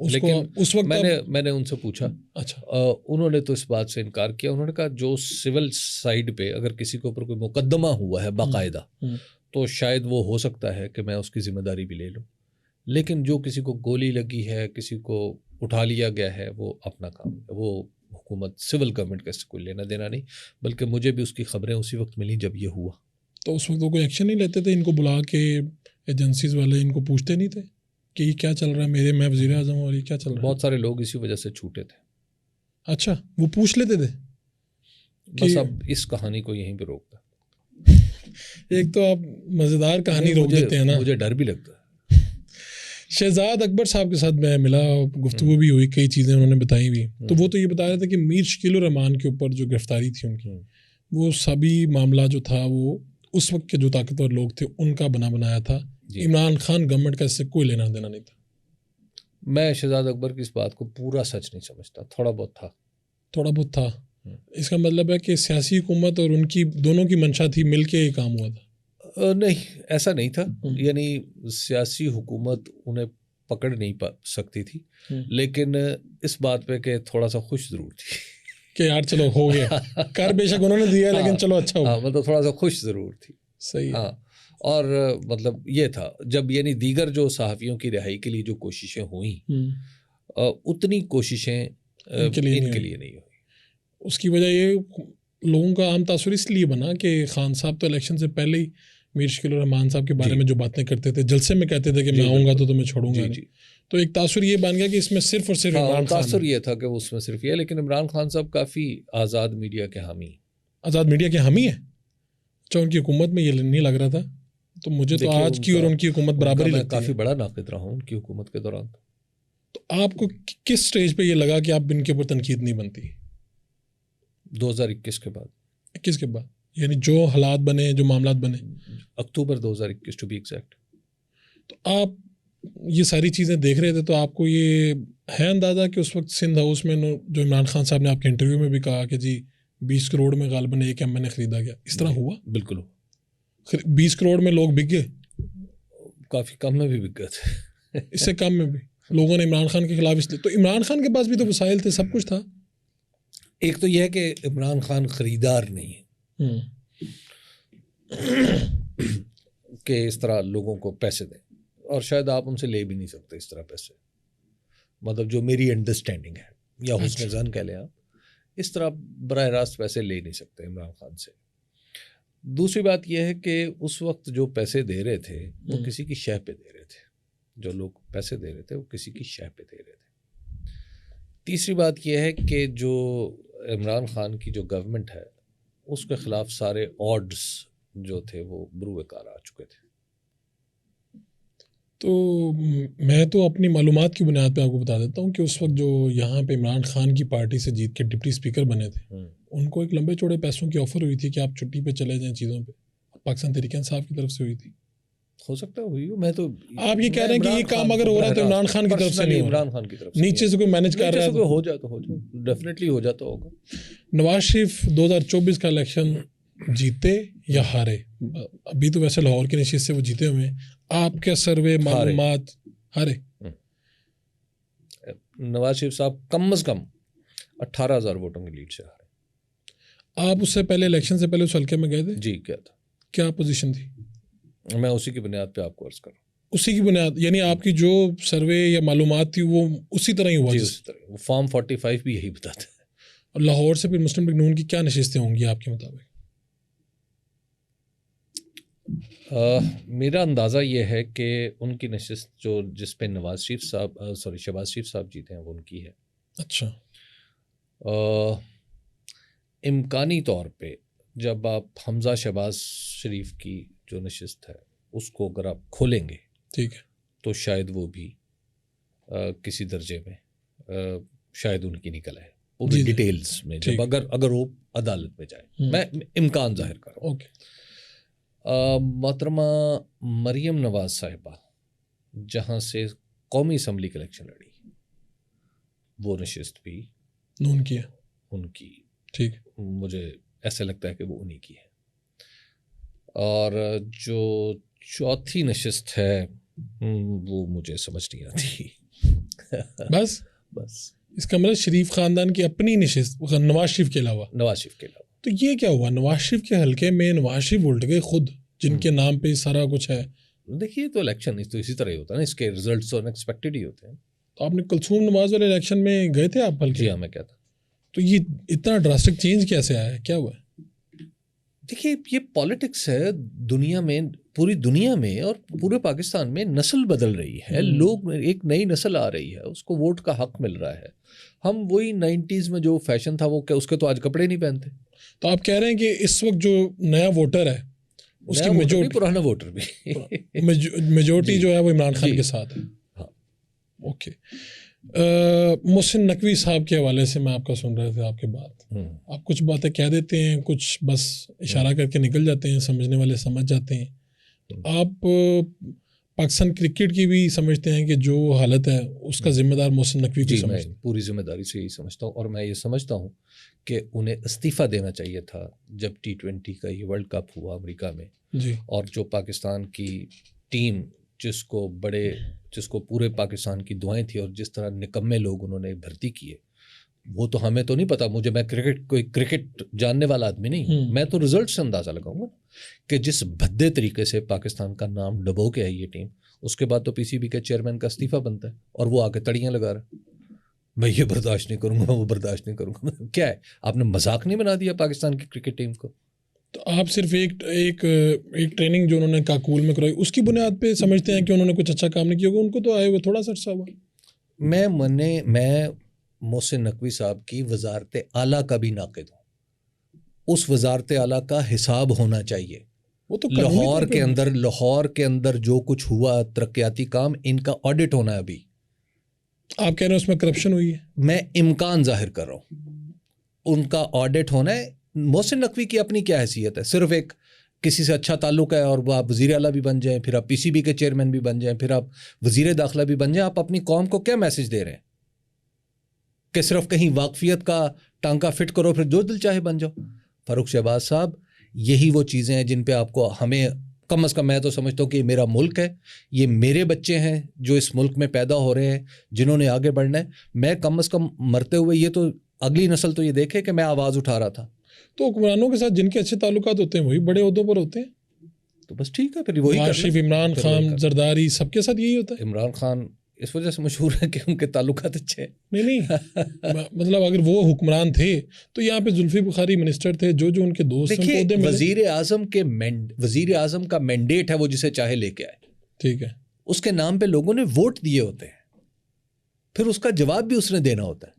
لیکن اس وقت میں نے ان سے پوچھا, اچھا, انہوں نے تو اس بات سے انکار کیا. انہوں نے کہا جو سول سائڈ پہ اگر کسی کے اوپر کوئی مقدمہ ہوا ہے باقاعدہ تو شاید وہ ہو سکتا ہے کہ میں اس کی ذمہ داری بھی لے لوں, لیکن جو کسی کو گولی لگی ہے, کسی کو اٹھا لیا گیا ہے, وہ اپنا کام ہے, وہ حکومت سول گورنمنٹ کا اس سے کوئی لینا دینا نہیں. بلکہ مجھے بھی اس کی خبریں اسی وقت ملیں جب یہ ہوا. تو اس وقت وہ کوئی ایکشن نہیں لیتے تھے؟ ان کو بلا کے ایجنسیز والے ان کو پوچھتے نہیں تھے کہ یہ کیا چل رہا ہے, میں وزیر اعظم اور یہ کیا چل رہا ہے؟ بہت سارے لوگ اسی وجہ سے چھوٹے تھے. اچھا, وہ پوچھ لیتے تھے. بس اب اس کہانی کو یہیں پہ روکتا. ایک تو آپ مزیدار کہانی روک دیتے ہیں نا, مجھے ڈر بھی لگتا ہے. شہزاد اکبر صاحب کے ساتھ میں ملا, گفتگو بھی ہوئی, کئی چیزیں انہوں نے بتائی بھی. تو وہ تو یہ بتا رہے تھے کہ میر شکیل الرحمان کے اوپر جو گرفتاری تھی ان کی, وہ سبھی معاملہ جو تھا وہ اس وقت کے جو طاقتور لوگ تھے ان کا بنایا تھا. عمران خان گورنمنٹ کا اس سے کوئی لینا دینا نہیں تھا. میں شہزاد اکبر کی اس بات کو پورا سچ نہیں سمجھتا, تھوڑا بہت تھا. اس کا مطلب ہے کہ سیاسی حکومت اور ان کی دونوں کی منشا تھی, مل کے یہ کام ہوا تھا. نہیں, ایسا نہیں تھا. یعنی سیاسی حکومت انہیں پکڑ نہیں سکتی تھی, لیکن اس بات پہ کہ تھوڑا سا خوش ضرور تھی کہ یار چلو ہو گیا, کر بے شک انہوں نے دیا لیکن چلو اچھا ہوا. مطلب تھوڑا سا خوش ضرور تھی. صحیح. ہاں, اور مطلب یہ تھا جب یعنی دیگر جو صحافیوں کی رہائی کے لیے جو کوششیں ہوئیں اتنی کوششیں ان کے لیے نہیں ہوئی. اس کی وجہ یہ لوگوں کا عام تاثر اس لیے بنا کہ خان صاحب تو الیکشن سے پہلے ہی میر شکیل الرحمان صاحب کے بارے میں جو باتیں کرتے تھے، جلسے میں کہتے تھے کہ میں آؤں گا تو تمہیں چھوڑوں گا نہیں، تو ایک تاثر یہ بن گیا کہ اس میں صرف اور صرف عمران خان تاثر یہ تھا کہ اس میں صرف یہ، لیکن عمران خان صاحب کافی آزاد میڈیا کے حامی، آزاد میڈیا کے حامی ہیں. اچھا، ان کی حکومت میں یہ نہیں لگ رہا تھا، تو مجھے تو آج کی اور ان کی حکومت برابر ہی لگتی ہے. کافی بڑا ناقد رہا ہوں ان کی حکومت کے دوران. تو آپ کو کس سٹیج پہ یہ لگا کہ آپ ان کے اوپر تنقید نہیں بنتی؟ 2021 کے بعد. 21 کے بعد یعنی جو حالات بنے، جو معاملات بنے، اکتوبر 2021 ٹو بی ایگزیکٹ. تو آپ یہ ساری چیزیں دیکھ رہے تھے، تو آپ کو یہ ہے اندازہ کہ اس وقت سندھ ہاؤس میں جو عمران خان صاحب نے آپ کے انٹرویو میں بھی کہا کہ جی 20 کروڑ میں غالباً ایک ایم این اے خریدا گیا، اس طرح ہوا؟ بالکل. 20 کروڑ میں لوگ بک گئے؟ کافی کم میں بھی بک گئے تھے. اس سے کم میں بھی لوگوں نے عمران خان کے خلاف اس لیے، تو عمران خان کے پاس بھی تو وسائل تھے، سب کچھ تھا. ایک تو یہ ہے کہ عمران خان خریدار نہیں ہے کہ اس طرح لوگوں کو پیسے دیں، اور شاید آپ ان سے لے بھی نہیں سکتے اس طرح پیسے، مطلب جو میری انڈرسٹینڈنگ ہے، یا حسن ظن کہہ لیں آپ، اس طرح براہ راست پیسے لے نہیں سکتے عمران خان سے. دوسری بات یہ ہے کہ اس وقت جو پیسے دے رہے تھے وہ کسی کی شہ پہ دے رہے تھے، جو لوگ پیسے دے رہے تھے وہ کسی کی شہ پہ دے رہے تھے. تیسری بات یہ ہے کہ جو عمران خان کی جو گورنمنٹ ہے اس کے خلاف سارے آڈز جو تھے وہ بروئے کار آ چکے تھے. تو میں تو اپنی معلومات کی بنیاد پہ آپ کو بتا دیتا ہوں کہ اس وقت جو یہاں پہ عمران خان کی پارٹی سے جیت کے ڈپٹی اسپیکر بنے تھے، ان کو ایک لمبے چوڑے پیسوں کی آفر ہوئی تھی کہ آپ چھٹی پہ چلے جائیں چیزوں پہ، پاکستان تحریک انصاف کی طرف سے ہوئی تھی. ہو سکتا ہے ہوئی ہو، میں تو آپ یہ کہہ رہے ہیں کہ یہ کام اگر ہو رہا ہے تو عمران خان کی طرف سے نہیں ہو رہا، عمران خان کی طرف سے نیچے سے کوئی مینج کر رہا ہے، ہو جائے تو ہو جائے، ڈیفینیٹلی ہو جاتا ہوگا. نواز شریف 2024 کا الیکشن جیتے یا ہارے، ابھی تو ویسے لاہور کی نشست سے وہ جیتے ہوئے ہیں، آپ کے سروے معلومات ہارے؟ نواز شریف صاحب کم از کم 18,000 ووٹوں کی لیڈ سے ہارے. آپ اس سے پہلے الیکشن سے پہلے اس حلقے میں گئے تھے؟ جی کیا تھا، کیا پوزیشن تھی؟ میں اسی کی بنیاد پہ آپ کو عرض کر رہا ہوں. اسی کی بنیاد یعنی آپ کی جو سروے یا معلومات تھی وہ اسی طرح ہی ہوا؟ جی اسی طرح. وہ فارم 45 بھی یہی بتاتا ہے. اور لاہور سے پھر مسلم لیگ نون کی کیا نشستیں ہوں گی آپ کے مطابق؟ میرا اندازہ یہ ہے کہ ان کی نشست جس پہ شہباز شریف صاحب جیتے ہیں وہ ان کی ہے. اچھا. امکانی طور پہ جب آپ حمزہ شہباز شریف کی جو نشست ہے اس کو اگر آپ کھولیں گے، ٹھیک ہے، تو شاید وہ بھی کسی درجے میں شاید ان کی نکل ہے پوری ڈیٹیلز میں، جب اگر وہ عدالت میں جائے. میں امکان ظاہر کر رہا ہوں. محترمہ مریم نواز صاحبہ جہاں سے قومی اسمبلی کے الیکشن لڑی، وہ نشست بھی نون کی ہے، ان کی. ٹھیک، مجھے ایسا لگتا ہے کہ وہ انہی کی ہے. اور جو چوتھی نشست ہے وہ مجھے سمجھ نہیں آتی. بس اس کا مطلب شریف خاندان کی اپنی نشست نواز شریف کے علاوہ. تو یہ کیا ہوا؟ نواز شریف کے حلقے میں نواز شریف الٹ گئے خود، جن کے نام پہ سارا کچھ ہے. دیکھیے تو الیکشن تو اسی طرح ہی ہوتا ہے نا، اس کے ریزلٹس تو انیکسپیکٹڈ ہی ہوتے ہیں. تو آپ نے کلثوم نواز والے الیکشن میں گئے تھے آپ حلقے؟ جی ہاں، میں کیا تھا. تو یہ اتنا ڈراسٹک چینج کیسے آیا ہے، کیا ہوا ہے؟ دیکھیے یہ پالیٹکس ہے دنیا میں، پوری دنیا میں اور پورے پاکستان میں نسل بدل رہی ہے. لوگ، ایک نئی نسل آ رہی ہے، اس کو ووٹ کا حق مل رہا ہے. ہم وہی 90s میں جو فیشن تھا وہ کیا اس کے تو آج کپڑے نہیں پہنتے. تو آپ کہہ رہے ہیں کہ اس وقت جو نیا ووٹر ہے اس کی میجورٹی، پرانا ووٹر بھی میجورٹی جو ہے وہ عمران خان کے ساتھ ہے. ہاں، اوکے. محسن نقوی صاحب کے حوالے سے میں آپ کا سن رہا تھا آپ کے بات، آپ کچھ باتیں کہہ دیتے ہیں، کچھ بس اشارہ کر کے نکل جاتے ہیں، سمجھنے والے سمجھ جاتے ہیں. آپ پاکستان کرکٹ کی بھی سمجھتے ہیں کہ جو حالت ہے اس کا ذمہ دار محسن نقوی کو سمجھتے ہیں؟ میں پوری ذمہ داری سے یہی سمجھتا ہوں، اور میں یہ سمجھتا ہوں کہ انہیں استعفیٰ دینا چاہیے تھا جب T20 کا یہ ورلڈ کپ ہوا امریکہ میں. جی. اور جو پاکستان کی ٹیم جس کو پورے پاکستان کی دعائیں تھیں، اور جس طرح نکمے لوگ انہوں نے بھرتی کیے، وہ تو ہمیں تو نہیں پتا. میں کوئی کرکٹ جاننے والا آدمی نہیں، میں تو رزلٹ سے اندازہ لگاؤں گا کہ جس بھدے طریقے سے پاکستان کا نام ڈبو کے ہے یہ ٹیم، اس کے بعد تو PCB کے چیئرمین کا استعفیٰ بنتا ہے اور وہ آ کے تڑیاں لگا رہا ہے. میں یہ برداشت نہیں کروں گا، وہ برداشت نہیں کروں گا. کیا ہے، آپ نے مذاق نہیں بنا دیا پاکستان کی کرکٹ ٹیم کو؟ تو آپ صرف ایک ٹریننگ جو انہوں نے کاکول میں کرائی اس کی بنیاد پہ سمجھتے ہیں کہ انہوں نے کچھ اچھا کام نہیں کیا ہوگا؟ ان کو تو آئے ہوئے تھوڑا سا عرصہ ہوا. میں محسن نقوی صاحب کی وزارت اعلیٰ کا بھی ناقد ہوں. اس وزارت اعلیٰ کا حساب ہونا چاہیے. وہ تو لاہور کے اندر جو کچھ ہوا ترقیاتی کام، ان کا آڈٹ ہونا ہے ابھی. آپ کہہ رہے ہیں اس میں کرپشن ہوئی ہے؟ میں امکان ظاہر کر رہا ہوں، ان کا آڈٹ ہونا ہے. محسن نقوی کی اپنی کیا حیثیت ہے؟ صرف ایک کسی سے اچھا تعلق ہے اور وہ آپ وزیر اعلیٰ بھی بن جائیں، پھر آپ پی سی بی کے چیئرمین بھی بن جائیں، پھر آپ وزیر داخلہ بھی بن جائیں. آپ اپنی قوم کو کیا میسج دے رہے ہیں کہ صرف کہیں واقفیت کا ٹانکا فٹ کرو پھر جو دل چاہے بن جاؤ؟ فاروق شہباز صاحب، یہی وہ چیزیں ہیں جن پہ آپ کو، ہمیں کم از کم میں تو سمجھتا ہوں کہ یہ میرا ملک ہے، یہ میرے بچے ہیں جو اس ملک میں پیدا ہو رہے ہیں، جنہوں نے آگے بڑھنا ہے. میں کم از کم مرتے ہوئے یہ تو اگلی نسل تو یہ دیکھے کہ میں آواز اٹھا رہا تھا. تو حکمرانوں کے ساتھ جن کے اچھے تعلقات ہوتے ہیں وہی بڑے عہدوں پر ہوتے ہیں. تو بس ٹھیک ہے، پھر وہی نواز شریف، عمران خان، زرداری، سب کے ساتھ یہی ہوتا ہے. عمران خان اس وجہ سے مشہور ہے کہ ان کے تعلقات اچھے ہیں. نہیں مطلب اگر وہ حکمران تھے تو یہاں پہ زلفی بخاری منسٹر تھے، جو ان کے دوست ہیں. دیکھیے، وزیر اعظم کا مینڈیٹ ہے، وہ جسے چاہے لے کے آئے. ٹھیک ہے، اس کے نام پہ لوگوں نے ووٹ دیے ہوتے ہیں، پھر اس کا جواب بھی اس نے دینا ہوتا ہے.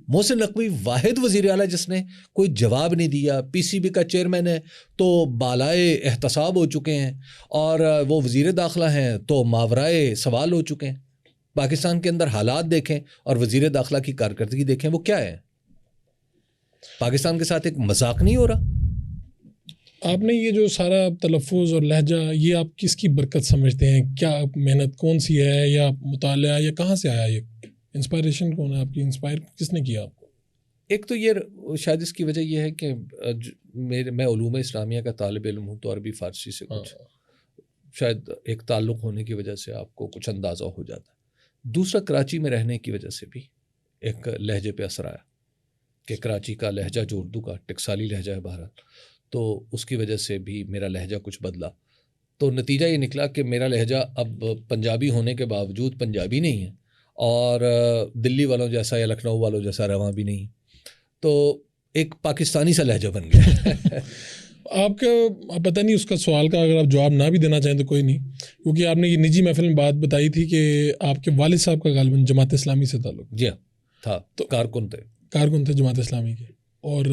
محسن نقوی واحد وزیر اعلیٰ جس نے کوئی جواب نہیں دیا. پی سی بی کا چیئرمین ہے تو بالائے احتساب ہو چکے ہیں، اور وہ وزیر داخلہ ہیں تو ماورائے سوال ہو چکے ہیں. پاکستان کے اندر حالات دیکھیں اور وزیر داخلہ کی کارکردگی دیکھیں، وہ کیا ہے؟ پاکستان کے ساتھ ایک مذاق نہیں ہو رہا. آپ نے یہ جو سارا تلفظ اور لہجہ، یہ آپ کس کی برکت سمجھتے ہیں؟ کیا محنت کون سی ہے، یا مطالعہ، یا کہاں سے آیا؟ یہ انسپائریشن کون ہے آپ کی؟ انسپائر کس نے کیا آپ کو؟ ایک تو یہ شاید اس کی وجہ یہ ہے کہ میں علوم اسلامیہ کا طالب علم ہوں، تو عربی فارسی سے کچھ شاید ایک تعلق ہونے کی وجہ سے آپ کو کچھ اندازہ ہو جاتا ہے. دوسرا، کراچی میں رہنے کی وجہ سے بھی ایک لہجے پہ اثر آیا کہ کراچی کا لہجہ جو اردو کا ٹکسالی لہجہ ہے بہرحال، تو اس کی وجہ سے بھی میرا لہجہ کچھ بدلا. تو نتیجہ یہ نکلا کہ میرا لہجہ اب پنجابی ہونے کے باوجود پنجابی نہیں ہے، اور دلی والوں جیسا یا لکھنؤ والوں جیسا رواں بھی نہیں. تو ایک پاکستانی سا لہجہ بن گیا. آپ کا پتہ نہیں، اس کا سوال کا اگر آپ جواب نہ بھی دینا چاہیں تو کوئی نہیں، کیونکہ آپ نے یہ نجی محفل میں بات بتائی تھی کہ آپ کے والد صاحب کا غالباً جماعت اسلامی سے تعلق. جی ہاں تھا، تو کارکن تھے جماعت اسلامی کے، اور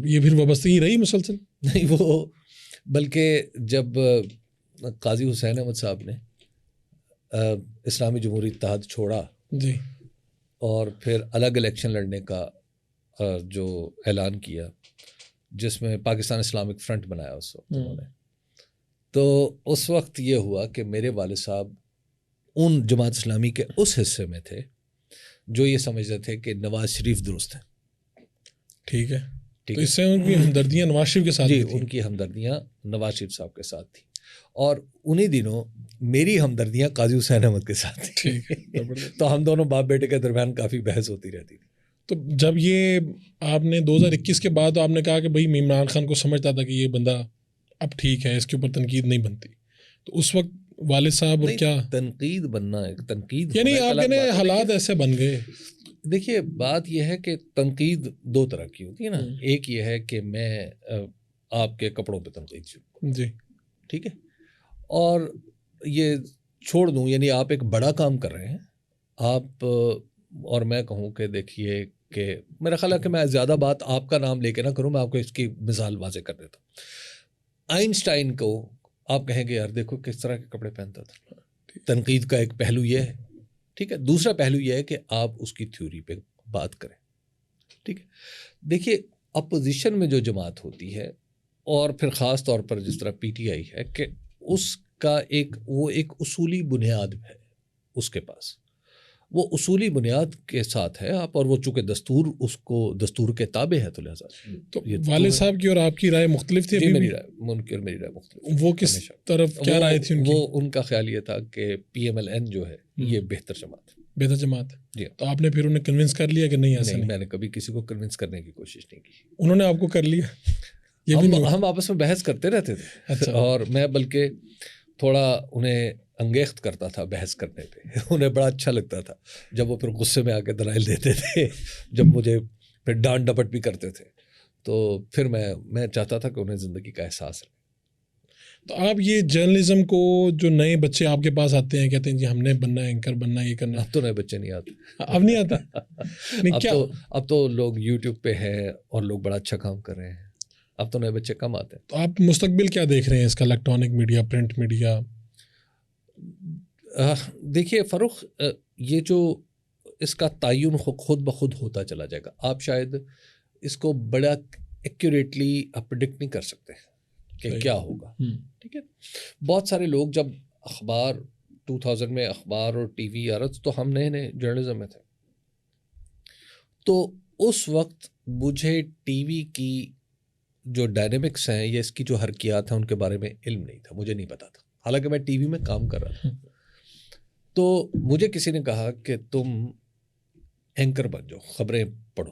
یہ پھر وابستگی رہی مسلسل؟ نہیں، وہ بلکہ جب قاضی حسین احمد صاحب نے اسلامی جمہوری اتحاد چھوڑا جی، اور پھر الگ الیکشن لڑنے کا جو اعلان کیا، جس میں پاکستان اسلامک فرنٹ بنایا اس وقت انہوں نے، تو اس وقت یہ ہوا کہ میرے والد صاحب ان جماعت اسلامی کے اس حصے میں تھے جو یہ سمجھتے تھے کہ نواز شریف درست ہیں. ٹھیک ہے، تو اس سے ان کی ہمدردیاں نواز شریف کے ساتھ؟ جی، ان کی ہمدردیاں نواز شریف صاحب کے ساتھ تھیں، اور انہی دنوں میری ہمدردیاں قاضی حسین احمد کے ساتھ تھیں. تو ہم دونوں باپ بیٹے کے درمیان کافی بحث ہوتی رہتی تھی. تو جب یہ آپ نے 2021 کے بعد آپ نے کہا کہ بھائی عمران خان کو سمجھتا تھا کہ یہ بندہ اب ٹھیک ہے، اس کے اوپر تنقید نہیں بنتی، تو اس وقت والد صاحب اور کیا تنقید بننا ہے، تنقید یعنی آپ کہنے حالات ایسے بن گئے؟ دیکھیے، بات یہ ہے کہ تنقید دو طرح کی ہوتی ہے نا. ایک یہ ہے کہ میں آپ کے کپڑوں پہ تنقید شروع، جی ٹھیک ہے، اور یہ چھوڑ دوں، یعنی آپ ایک بڑا کام کر رہے ہیں آپ، اور میں کہوں کہ دیکھیے کہ میرا خیال ہے کہ میں زیادہ بات آپ کا نام لے کے نہ کروں، میں آپ کو اس کی مثال واضح کر دیتا ہوں. آئنسٹائن کو آپ کہیں گے یار دیکھو کس طرح کے کپڑے پہنتا تھا. تنقید کا ایک پہلو یہ ہے، ٹھیک ہے. دوسرا پہلو یہ ہے کہ آپ اس کی تھیوری پہ بات کریں، ٹھیک ہے. دیکھیے، اپوزیشن میں جو جماعت ہوتی ہے، اور پھر خاص طور پر جس طرح پی ٹی آئی ہے، کہ اس کا وہ ایک اصولی بنیاد ہے اس کے پاس، وہ اصولی بنیاد کے ساتھ ہے آپ، اور وہ چونکہ دستور کے تابع ہے، تو لہٰذا تو والد صاحب کی اور آپ کی رائے مختلف تھی؟ میری رائے ان کی اور میری رائے مختلف. وہ کس طرف کیا رائے تھی ان کی؟ وہ ان کا خیال یہ تھا کہ پی ایم ایل این جو ہے یہ بہتر جماعت ہے. جی، تو آپ نے پھر انہیں کنونس کر لیا کہ نہیں ایسا نہیں؟ میں نے کبھی کسی کو کنونس کرنے کی کوشش نہیں کی. انہوں نے آپ کو کر لیا؟ ہم آپس میں بحث کرتے رہتے تھے. اور میں بلکہ تھوڑا انہیں انگیخت کرتا تھا بحث کرنے پہ. انہیں بڑا اچھا لگتا تھا جب وہ پھر غصے میں آ کے دلائل دیتے تھے, جب مجھے پھر ڈانٹ ڈپٹ بھی کرتے تھے. تو پھر میں چاہتا تھا کہ انہیں زندگی کا احساس رہے. تو آپ یہ جرنلزم کو جو نئے بچے آپ کے پاس آتے ہیں کہتے ہیں جی ہم نے بننا ہے, اینکر بننا ہے, یہ کرنا ہے, اب تو نئے بچے نہیں آتے. اب نہیں آتا. اب تو لوگ یوٹیوب پہ ہیں اور لوگ بڑا اچھا کام کر رہے ہیں. اب تو نئے بچے کم آتے ہیں. تو آپ مستقبل کیا دیکھ رہے ہیں اس کا, الیکٹرانک میڈیا, پرنٹ میڈیا؟ دیکھیے فاروق, یہ جو اس کا تعین خود بخود ہوتا چلا جائے گا. آپ شاید اس کو بڑا ایکوریٹلی آپ پریڈکٹ نہیں کر سکتے کہ کیا ہوگا. ٹھیک ہے, بہت سارے لوگ جب اخبار 2000 میں اخبار اور ٹی وی آ رہا تو ہم نئے جرنلزم میں تھے, تو اس وقت مجھے ٹی وی کی جو ڈائنامکس ہیں یا اس کی جو حرکیات ہیں ان کے بارے میں علم نہیں تھا, مجھے نہیں پتا تھا, حالانکہ میں ٹی وی میں کام کر رہا تھا. تو مجھے کسی نے کہا کہ تم اینکر بن جاؤ, خبریں پڑھو.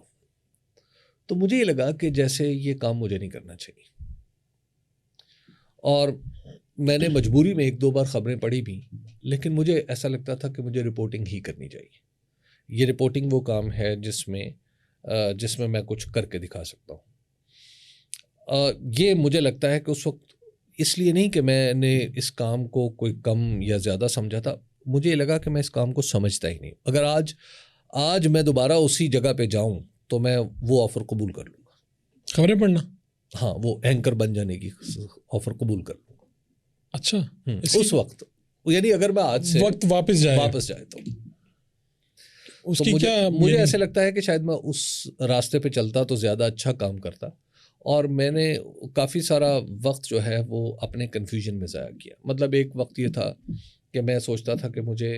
تو مجھے یہ لگا کہ جیسے یہ کام مجھے نہیں کرنا چاہیے, اور میں نے مجبوری میں 1-2 بار خبریں پڑھی بھی, لیکن مجھے ایسا لگتا تھا کہ مجھے رپورٹنگ ہی کرنی چاہیے. یہ رپورٹنگ وہ کام ہے جس میں میں کچھ کر کے دکھا سکتا ہوں. یہ مجھے لگتا ہے کہ اس وقت اس لیے نہیں کہ میں نے اس کام کو کوئی کم یا زیادہ سمجھا تھا, مجھے یہ لگا کہ میں اس کام کو سمجھتا ہی نہیں. اگر آج میں دوبارہ اسی جگہ پہ جاؤں تو میں وہ آفر قبول کر لوں گا, خبریں پڑھنا. ہاں, وہ اینکر بن جانے کی آفر قبول کر لوں گا. اچھا, اس وقت یعنی اگر میں آج سے وقت واپس جائے تو اس کی کیا, مجھے ایسے لگتا ہے کہ شاید میں اس راستے پہ چلتا تو زیادہ اچھا کام کرتا, اور میں نے کافی سارا وقت جو ہے وہ اپنے کنفیوژن میں ضائع کیا. مطلب ایک وقت یہ تھا کہ میں سوچتا تھا کہ مجھے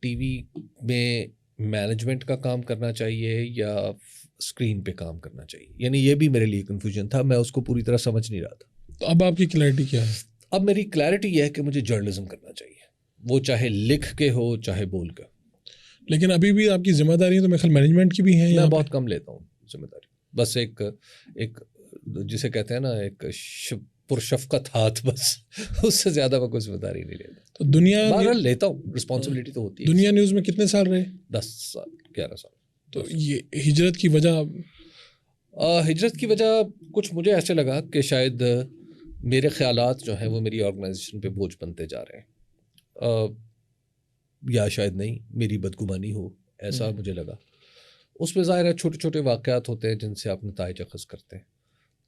ٹی وی میں مینجمنٹ کا کام کرنا چاہیے یا اسکرین پہ کام کرنا چاہیے, یعنی یہ بھی میرے لیے کنفیوژن تھا, میں اس کو پوری طرح سمجھ نہیں رہا تھا. تو اب آپ کی کلیئرٹی کیا ہے؟ اب میری کلیئرٹی یہ ہے کہ مجھے جرنلزم کرنا چاہیے, وہ چاہے لکھ کے ہو چاہے بول کے. لیکن ابھی بھی آپ کی ذمہ داری تو میرے خیال مینجمنٹ کی بھی ہے. میں بہت کم لیتا ہوں ذمہ داری, بس ایک جسے کہتے ہیں نا ایک پرشفقت ہاتھ, بس اس سے زیادہ میں کوئی ذمہ داری نہیں لیتا. تو دنیا بہرحال لیتا ہوں, رسپانسبلٹی تو ہوتی ہے. دنیا نیوز میں کتنے سال رہے؟ 10 سال 11 سال. تو یہ ہجرت کی وجہ؟ ہجرت کی وجہ کچھ مجھے ایسے لگا کہ شاید میرے خیالات جو ہیں وہ میری آرگنائزیشن پہ بوجھ بنتے جا رہے ہیں, یا شاید نہیں, میری بدگمانی ہو, ایسا مجھے لگا. اس میں ظاہر ہے چھوٹے چھوٹے واقعات ہوتے ہیں جن سے آپ نتائج اخذ کرتے ہیں,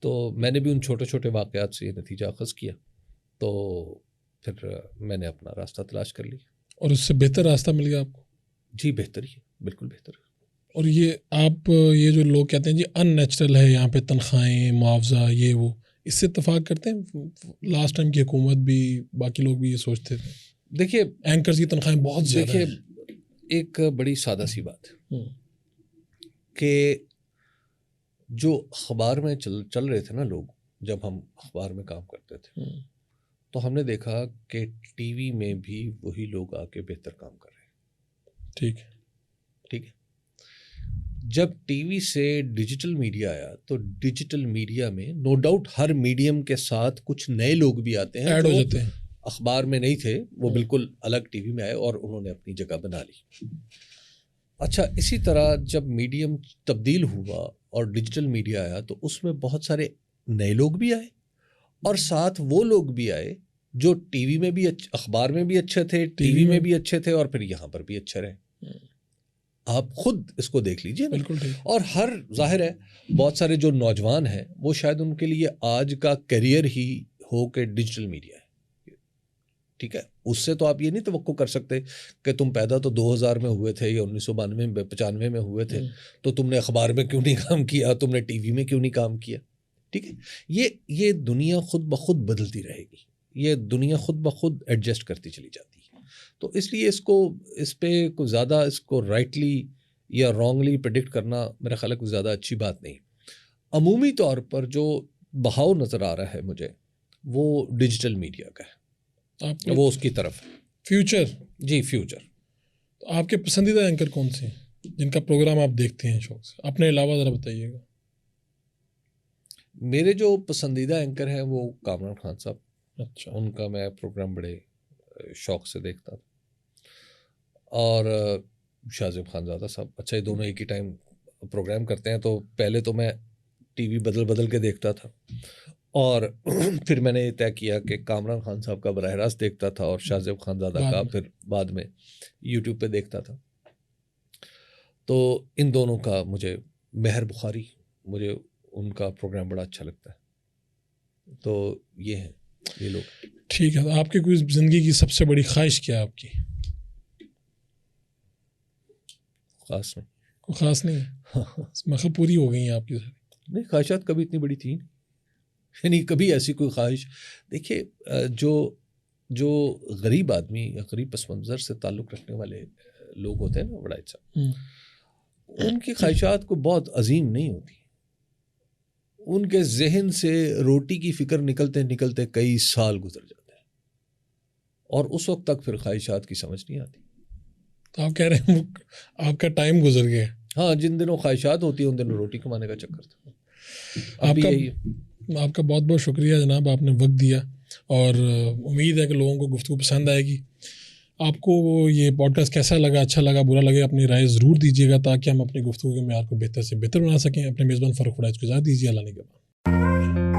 تو میں نے بھی ان چھوٹے چھوٹے واقعات سے یہ نتیجہ اخذ کیا, تو پھر میں نے اپنا راستہ تلاش کر لی. اور اس سے بہتر راستہ مل گیا آپ کو؟ جی بہتر ہی, بالکل بہتر. اور یہ آپ یہ جو لوگ کہتے ہیں جی ان نیچرل ہے یہاں پہ تنخواہیں, معاوضہ, یہ وہ, اس سے اتفاق کرتے ہیں؟ لاسٹ ٹائم کی حکومت بھی, باقی لوگ بھی یہ سوچتے تھے. دیکھیے اینکرز کی تنخواہیں بہت زیادہ ہیں. ایک بڑی سادہ سی بات ہے کہ جو اخبار میں چل رہے تھے نا لوگ, جب ہم اخبار میں کام کرتے تھے تو ہم نے دیکھا کہ ٹی وی میں بھی وہی لوگ آ کے بہتر کام کر رہے ہیں. ٹھیک ہے. جب ٹی وی سے ڈیجیٹل میڈیا آیا تو ڈیجیٹل میڈیا میں نو ڈاؤٹ ہر میڈیم کے ساتھ کچھ نئے لوگ بھی آتے ہیں, ایڈ ہو جاتے ہیں. اخبار میں نہیں تھے, وہ بالکل الگ ٹی وی میں آئے اور انہوں نے اپنی جگہ بنا لی. اچھا, اسی طرح جب میڈیم تبدیل ہوا اور ڈیجیٹل میڈیا آیا تو اس میں بہت سارے نئے لوگ بھی آئے, اور ساتھ وہ لوگ بھی آئے جو ٹی وی میں بھی اخبار میں بھی اچھے تھے, ٹی وی میں بھی اچھے تھے, اور پھر یہاں پر بھی اچھے رہے. آپ خود اس کو دیکھ لیجئے. بالکل. اور ہر ظاہر ہے بہت سارے جو نوجوان ہیں وہ شاید ان کے لیے آج کا کیریئر ہی ہو کہ ڈیجیٹل میڈیا ہے. ٹھیک ہے, اس سے تو آپ یہ نہیں توقع کر سکتے کہ تم پیدا تو 2000 میں ہوئے تھے یا 1992 میں ہوئے تھے, تو تم نے اخبار میں کیوں نہیں کام کیا, تم نے ٹی وی میں کیوں نہیں کام کیا. ٹھیک ہے, یہ دنیا خود بخود بدلتی رہے گی, یہ دنیا خود بخود ایڈجسٹ کرتی چلی جاتی ہے. تو اس لیے اس پہ کوئی زیادہ اس کو رائٹلی یا رانگلی پریڈکٹ کرنا میرا خیال ہے کوئی زیادہ اچھی بات نہیں. عمومی طور پر جو بہاؤ نظر آ رہا ہے مجھے وہ ڈیجیٹل میڈیا کا ہے, وہ اس کی طرف فیوچر. جی فیوچر. تو آپ کے پسندیدہ اینکر کون سے ہیں جن کا پروگرام آپ دیکھتے ہیں شوق سے؟ اپنے علاوہ ذرا بتائیے گا. میرے جو پسندیدہ اینکر ہیں وہ کامران خان صاحب. اچھا. ان کا میں پروگرام بڑے شوق سے دیکھتا تھا. اور شاہ زیب خانزادہ صاحب، اچھا یہ دونوں ایک ہی ٹائم پروگرام کرتے ہیں، تو پہلے تو میں ٹی وی بدل بدل کے دیکھتا تھا، اور پھر میں نے یہ طے کیا کہ کامران خان صاحب کا براہ راست دیکھتا تھا اور شاہ زیب خانزادہ کا پھر بعد میں یوٹیوب پہ دیکھتا تھا. تو ان دونوں کا مجھے مہر بخاری، مجھے ان کا پروگرام بڑا اچھا لگتا ہے. تو یہ ہیں یہ لوگ. ٹھیک ہے، تو آپ کی کوئی زندگی کی سب سے بڑی خواہش کیا ہے آپ کی؟ خاص نہیں. کوئی خاص نہیں ہے؟ مطلب پوری ہو گئی ہیں آپ کی ساری؟ نہیں، خواہشات کبھی اتنی بڑی تھی نہیں، یعنی کبھی ایسی کوئی خواہش. دیکھیے جو غریب آدمی یا غریب پس منظر سے تعلق رکھنے والے لوگ ہوتے ہیں نا بڑا اچھا، ان کی خواہشات کو بہت عظیم نہیں ہوتی. ان کے ذہن سے روٹی کی فکر نکلتے نکلتے کئی سال گزر جاتے ہیں، اور اس وقت تک پھر خواہشات کی سمجھ نہیں آتی. تو آپ کہہ رہے ہیں آپ کا ٹائم گزر گیا. ہاں، جن دنوں خواہشات ہوتی ہیں ان دنوں روٹی کمانے کا چکر تھا. آپ کا بہت بہت شکریہ جناب، آپ نے وقت دیا، اور امید ہے کہ لوگوں کو گفتگو پسند آئے گی. آپ کو یہ پوڈ کاسٹ کیسا لگا، اچھا لگا، برا لگے، اپنی رائے ضرور دیجیے گا تاکہ ہم اپنی گفتگو کے معیار کو بہتر سے بہتر بنا سکیں. اپنے میزبان فاروق وڑائچ کو اجازت دیجیے. اللہ نگہبان.